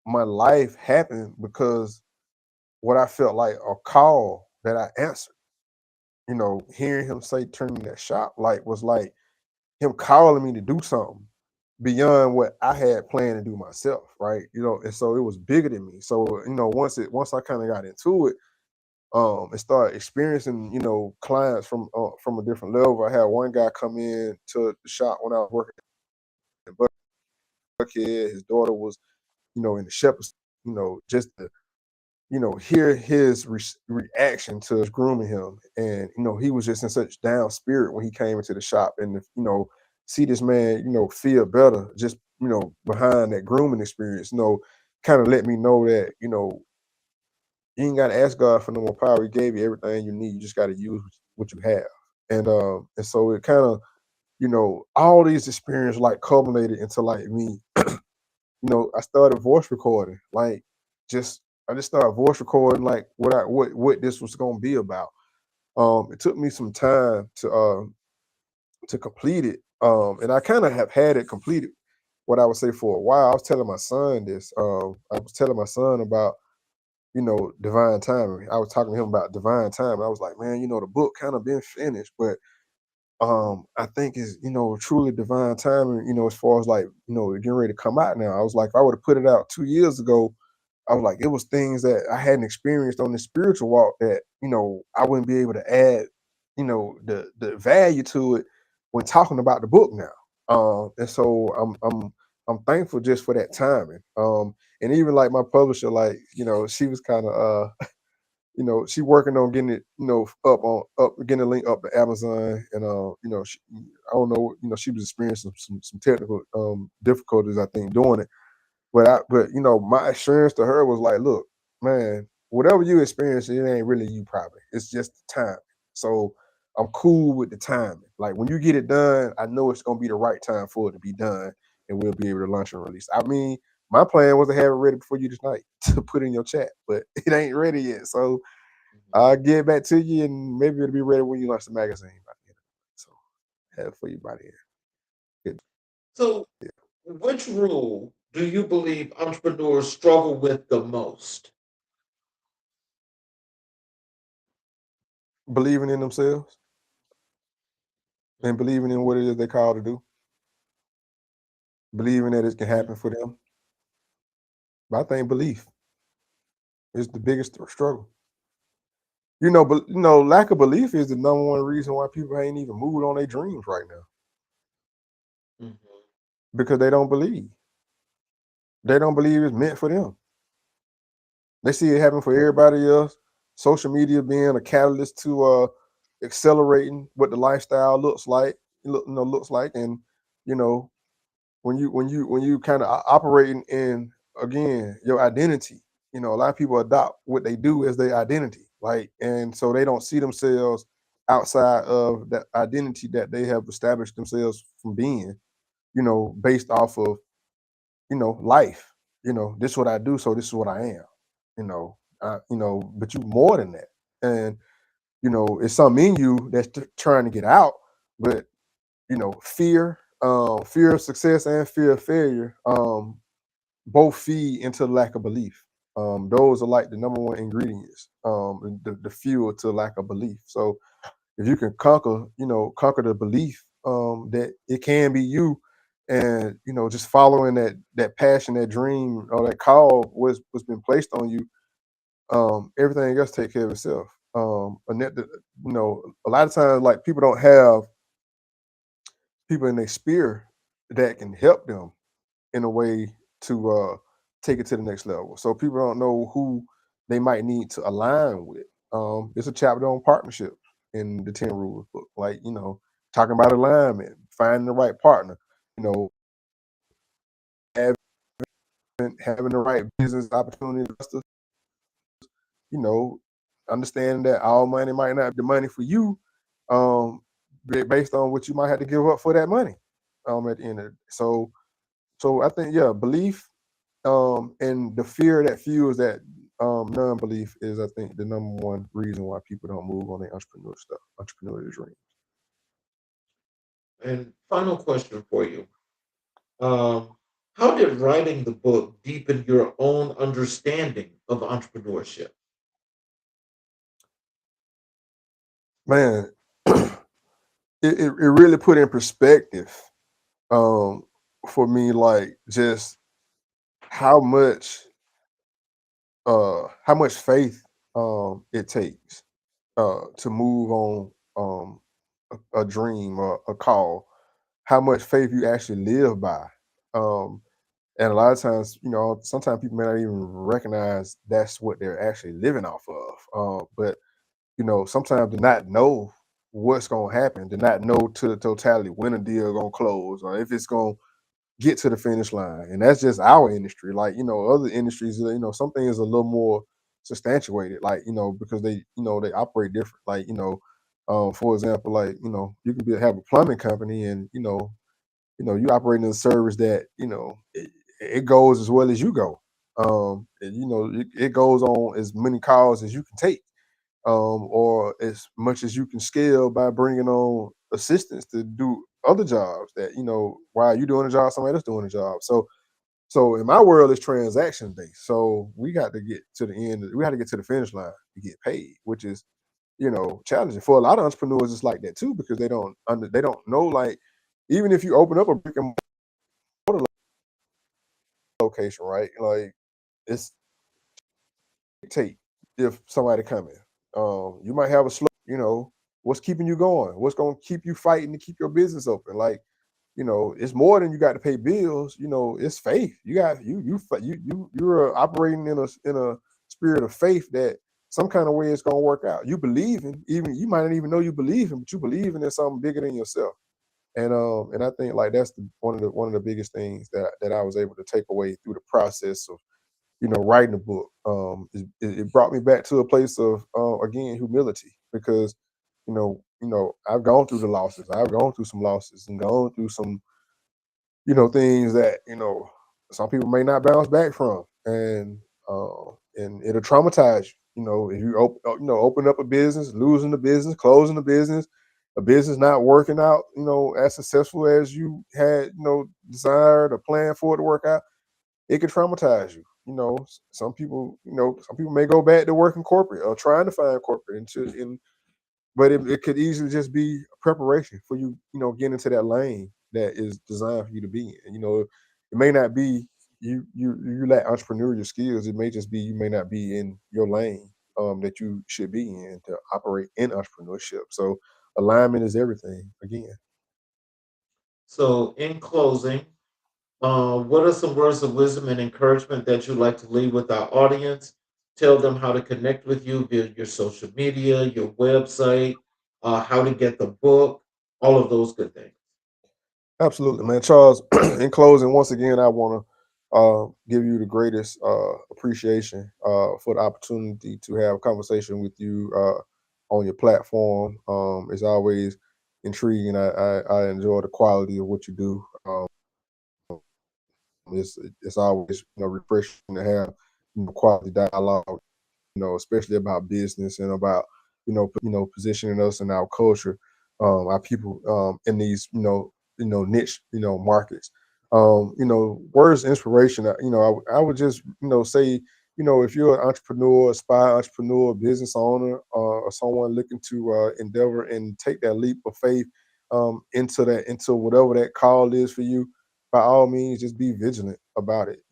my life happened because what I felt like a call that I answered. Hearing him say turning that shop light was like him calling me to do something beyond what I had planned to do myself, right? And so it was bigger than me. So, once I kind of got into it, and started experiencing, clients from a different level. I had one guy come in to the shop when I was working in Buckhead. His daughter was, in the shepherd's, just to hear his reaction to us grooming him. And, he was just in such down spirit when he came into the shop. And, see this man, feel better just, behind that grooming experience, kind of let me know that, you ain't got to ask God for no more power. He gave you everything you need. You just got to use what you have. And so it kind of, all these experiences like culminated into like me, I started voice recording, like just I just started voice recording like what this was gonna be about. It took me some time to complete it. And I kind of have had it completed, what I would say, for a while. I was telling my son this. I was telling my son about, divine timing. I was talking to him about divine timing. I was like, man, the book kind of been finished, but I think is, truly divine timing, as far as like, getting ready to come out now. I was like, if I would have put it out 2 years ago, I was like, it was things that I hadn't experienced on the spiritual walk that, I wouldn't be able to add, the value to it when talking about the book now. And so I'm thankful just for that timing. And even like my publisher, like, she was kind of she working on getting it, getting the link up to Amazon, and I don't know, she was experiencing some technical difficulties, I think, doing it. But my assurance to her was like, look, man, whatever you experience, it ain't really you probably. It's just the time. So I'm cool with the timing. Like when you get it done, I know it's gonna be the right time for it to be done, and we'll be able to launch and release. I mean, my plan was to have it ready before you tonight to put in your chat, but it ain't ready yet. So Mhm. I'll get back to you, and maybe it'll be ready when you launch the magazine by the end of the month. So have it for you by the end. Good. So, Yeah. which rule do you believe entrepreneurs struggle with the most? Believing in themselves and believing in what it is they call to do, believing that it can Mhm. happen for them. But I think belief is the biggest struggle. But lack of belief is the number one reason why people ain't even moved on their dreams right now, Mhm. because they don't believe. They don't believe it's meant for them. They see it happen for everybody else. Social media being a catalyst to accelerating what the lifestyle looks like, and you know when you kind of operating in, again, your identity. A lot of people adopt what they do as their identity, like, and so they don't see themselves outside of that identity that they have established themselves from being, based off of, life. This is what I do, so this is what I am. But you more than that, and it's something in you that's trying to get out, but fear, fear of success and fear of failure, both feed into lack of belief. Those are like the number one ingredients, the fuel to lack of belief. So if you can conquer the belief that it can be you, and just following that passion, that dream, or that call was been placed on you, everything else take care of itself. And a lot of times, like, people don't have people in their sphere that can help them in a way to take it to the next level. So people don't know who they might need to align with. It's a chapter on partnership in the 10 Rules book, like, talking about alignment, finding the right partner, you know, having, having the right business opportunity, you know, understanding that all money might not be the money for you, based on what you might have to give up for that money. At the end of it. So I think, yeah, belief, and the fear that fuels that non-belief is, I think, the number one reason why people don't move on their entrepreneurial dream. And final question for you. Um, how did writing the book deepen your own understanding of entrepreneurship? Man, it really put in perspective, um, for me, like, just how much faith it takes to move on, a dream or a call, how much faith you actually live by. Um, and a lot of times, sometimes people may not even recognize that's what they're actually living off of. But sometimes to not know what's going to happen, to not know to the totality when a deal going to close, or if it's going to get to the finish line. And that's just our industry. Like, other industries, some things are a little more substantiated, like, because they operate different. Like, for example, like, you can have a plumbing company, and you operating in a service that it goes as well as you go. And, it goes on as many calls as you can take, or as much as you can scale by bringing on assistants to do other jobs that, while you doing a job, somebody else doing a job. So in my world, it's transaction based. So we got to get to the end. We got to get to the finish line to get paid, which is, challenging for a lot of entrepreneurs. It's like that too, because they don't know, like, even if you open up a brick and mortar location, right? Like, it's take if somebody come in. You might have a slow, what's keeping you going? What's going to keep you fighting to keep your business open? Like, it's more than you got to pay bills. It's faith. You're operating in a spirit of faith that some kind of way it's going to work out. You believe in, even you might not even know you believe in, but you believe in something bigger than yourself. And I think, like, that's one of the biggest things that I was able to take away through the process of writing a book. It brought me back to a place of, again, humility, because I've gone through the losses. I've gone through some losses and gone through some things that some people may not bounce back from, and it'll traumatize you. If you open up a business, losing the business, closing the business, a business not working out, as successful as you had desired or planned for it to work out, it could traumatize you. Some people may go back to working corporate or trying to find corporate but it could easily just be a preparation for you, getting into that lane that is designed for you to be in. It may not be you lack entrepreneurial skills. It may just be you may not be in your lane, that you should be in to operate in entrepreneurship. So alignment is everything again. So, in closing, what are some words of wisdom and encouragement that you'd like to leave with our audience? Tell them how to connect with you via your social media, your website, how to get the book, all of those good things. Absolutely, man. Charles, in closing, once again, I want to give you the greatest appreciation for the opportunity to have a conversation with you on your platform. It's always intriguing. I enjoy the quality of what you do. It's always refreshing to have quality dialogue, especially about business and about positioning us in our culture. our people in these niche markets. Words of inspiration. I would just say if you're an entrepreneur, aspire entrepreneur, business owner, or someone looking to endeavor and take that leap of faith into whatever that call is for you, by all means, just be vigilant about it.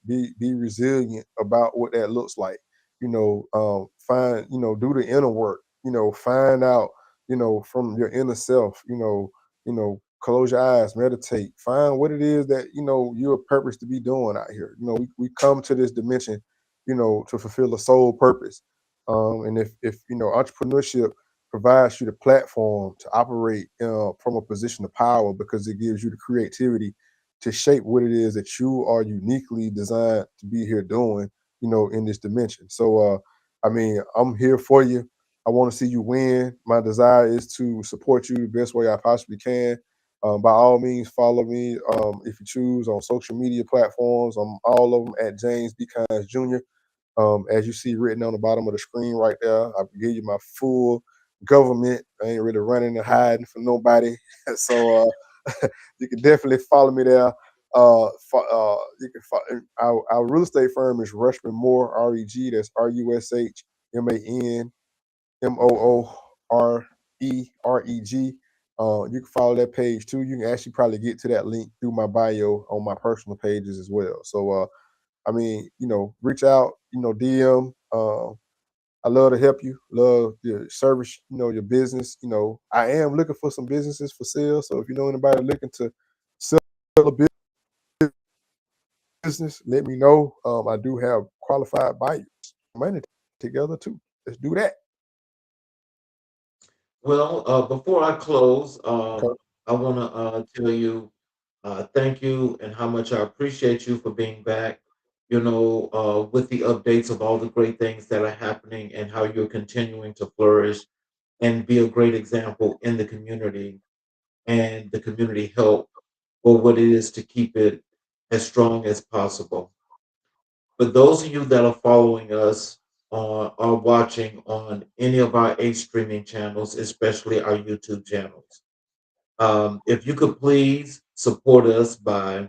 Be resilient about what that looks like. Find do the inner work. Find out from your inner self. Close your eyes, meditate, find what it is that you're purpose to be doing out here. We come to this dimension to fulfill a soul purpose. And if entrepreneurship provides you the platform to operate from a position of power, because it gives you the creativity to shape what it is that you are uniquely designed to be here doing in this dimension. So I'm here for you. I want to see you win. My desire is to support you the best way I possibly can. By all means, follow me if you choose on social media platforms. I'm all of them at James B. Kynes Jr. As you see written on the bottom of the screen right there, I can give you my full government. I ain't really running and hiding from nobody. So you can definitely follow me there. You can our real estate firm is Rushman Moore, REG. That's RUSHMANMOOREREG. You can follow that page too. You can actually probably get to that link through my bio on my personal pages as well. So reach out, DM. I love to help you, love your service, your business. I am looking for some businesses for sale. So if you know anybody looking to sell a business, let me know. I do have qualified buyers. Money together too. Let's do that. Well, before I close, Okay. I want to tell you thank you and how much I appreciate you for being back. With the updates of all the great things that are happening and how you're continuing to flourish and be a great example in the community and the community help for what it is to keep it as strong as possible. For those of you that are following us or watching on any of our 8 streaming channels, especially our YouTube channels, if you could please support us by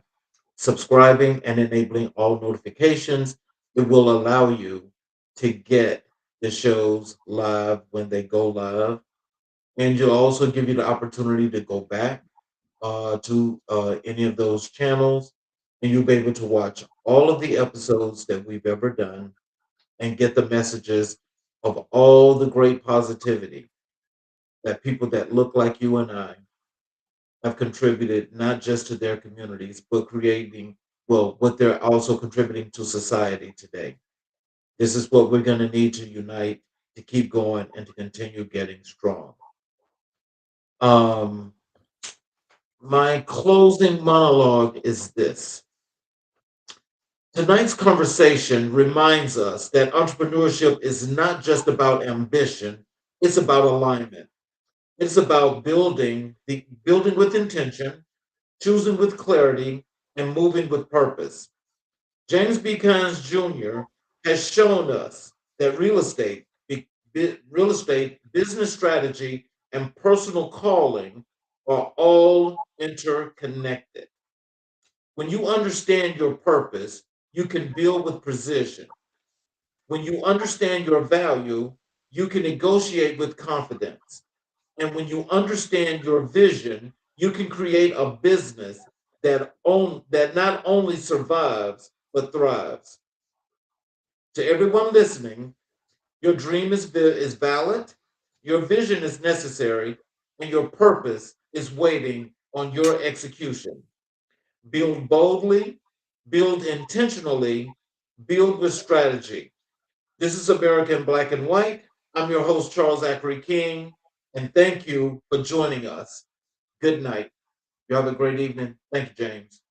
subscribing and enabling all notifications, it will allow you to get the shows live when they go live. And you'll also give you the opportunity to go back to any of those channels, and you'll be able to watch all of the episodes that we've ever done and get the messages of all the great positivity that people that look like you and I have contributed not just to their communities, but creating, well, what they're also contributing to society today. This is what we're going to need to unite to keep going and to continue getting strong. Um, my closing monologue is this. Tonight's conversation reminds us that entrepreneurship is not just about ambition, it's about alignment. It's about building with intention, choosing with clarity, and moving with purpose. James B. Kynes Jr. has shown us that real estate, business strategy, and personal calling are all interconnected. When you understand your purpose, you can build with precision. When you understand your value, you can negotiate with confidence. And when you understand your vision, you can create a business that not only survives, but thrives. To everyone listening, your dream is valid, your vision is necessary, and your purpose is waiting on your execution. Build boldly, build intentionally, build with strategy. This is American Black and White. I'm your host, Charles Zachary King, and thank you for joining us. Good night. You have a great evening. Thank you, James.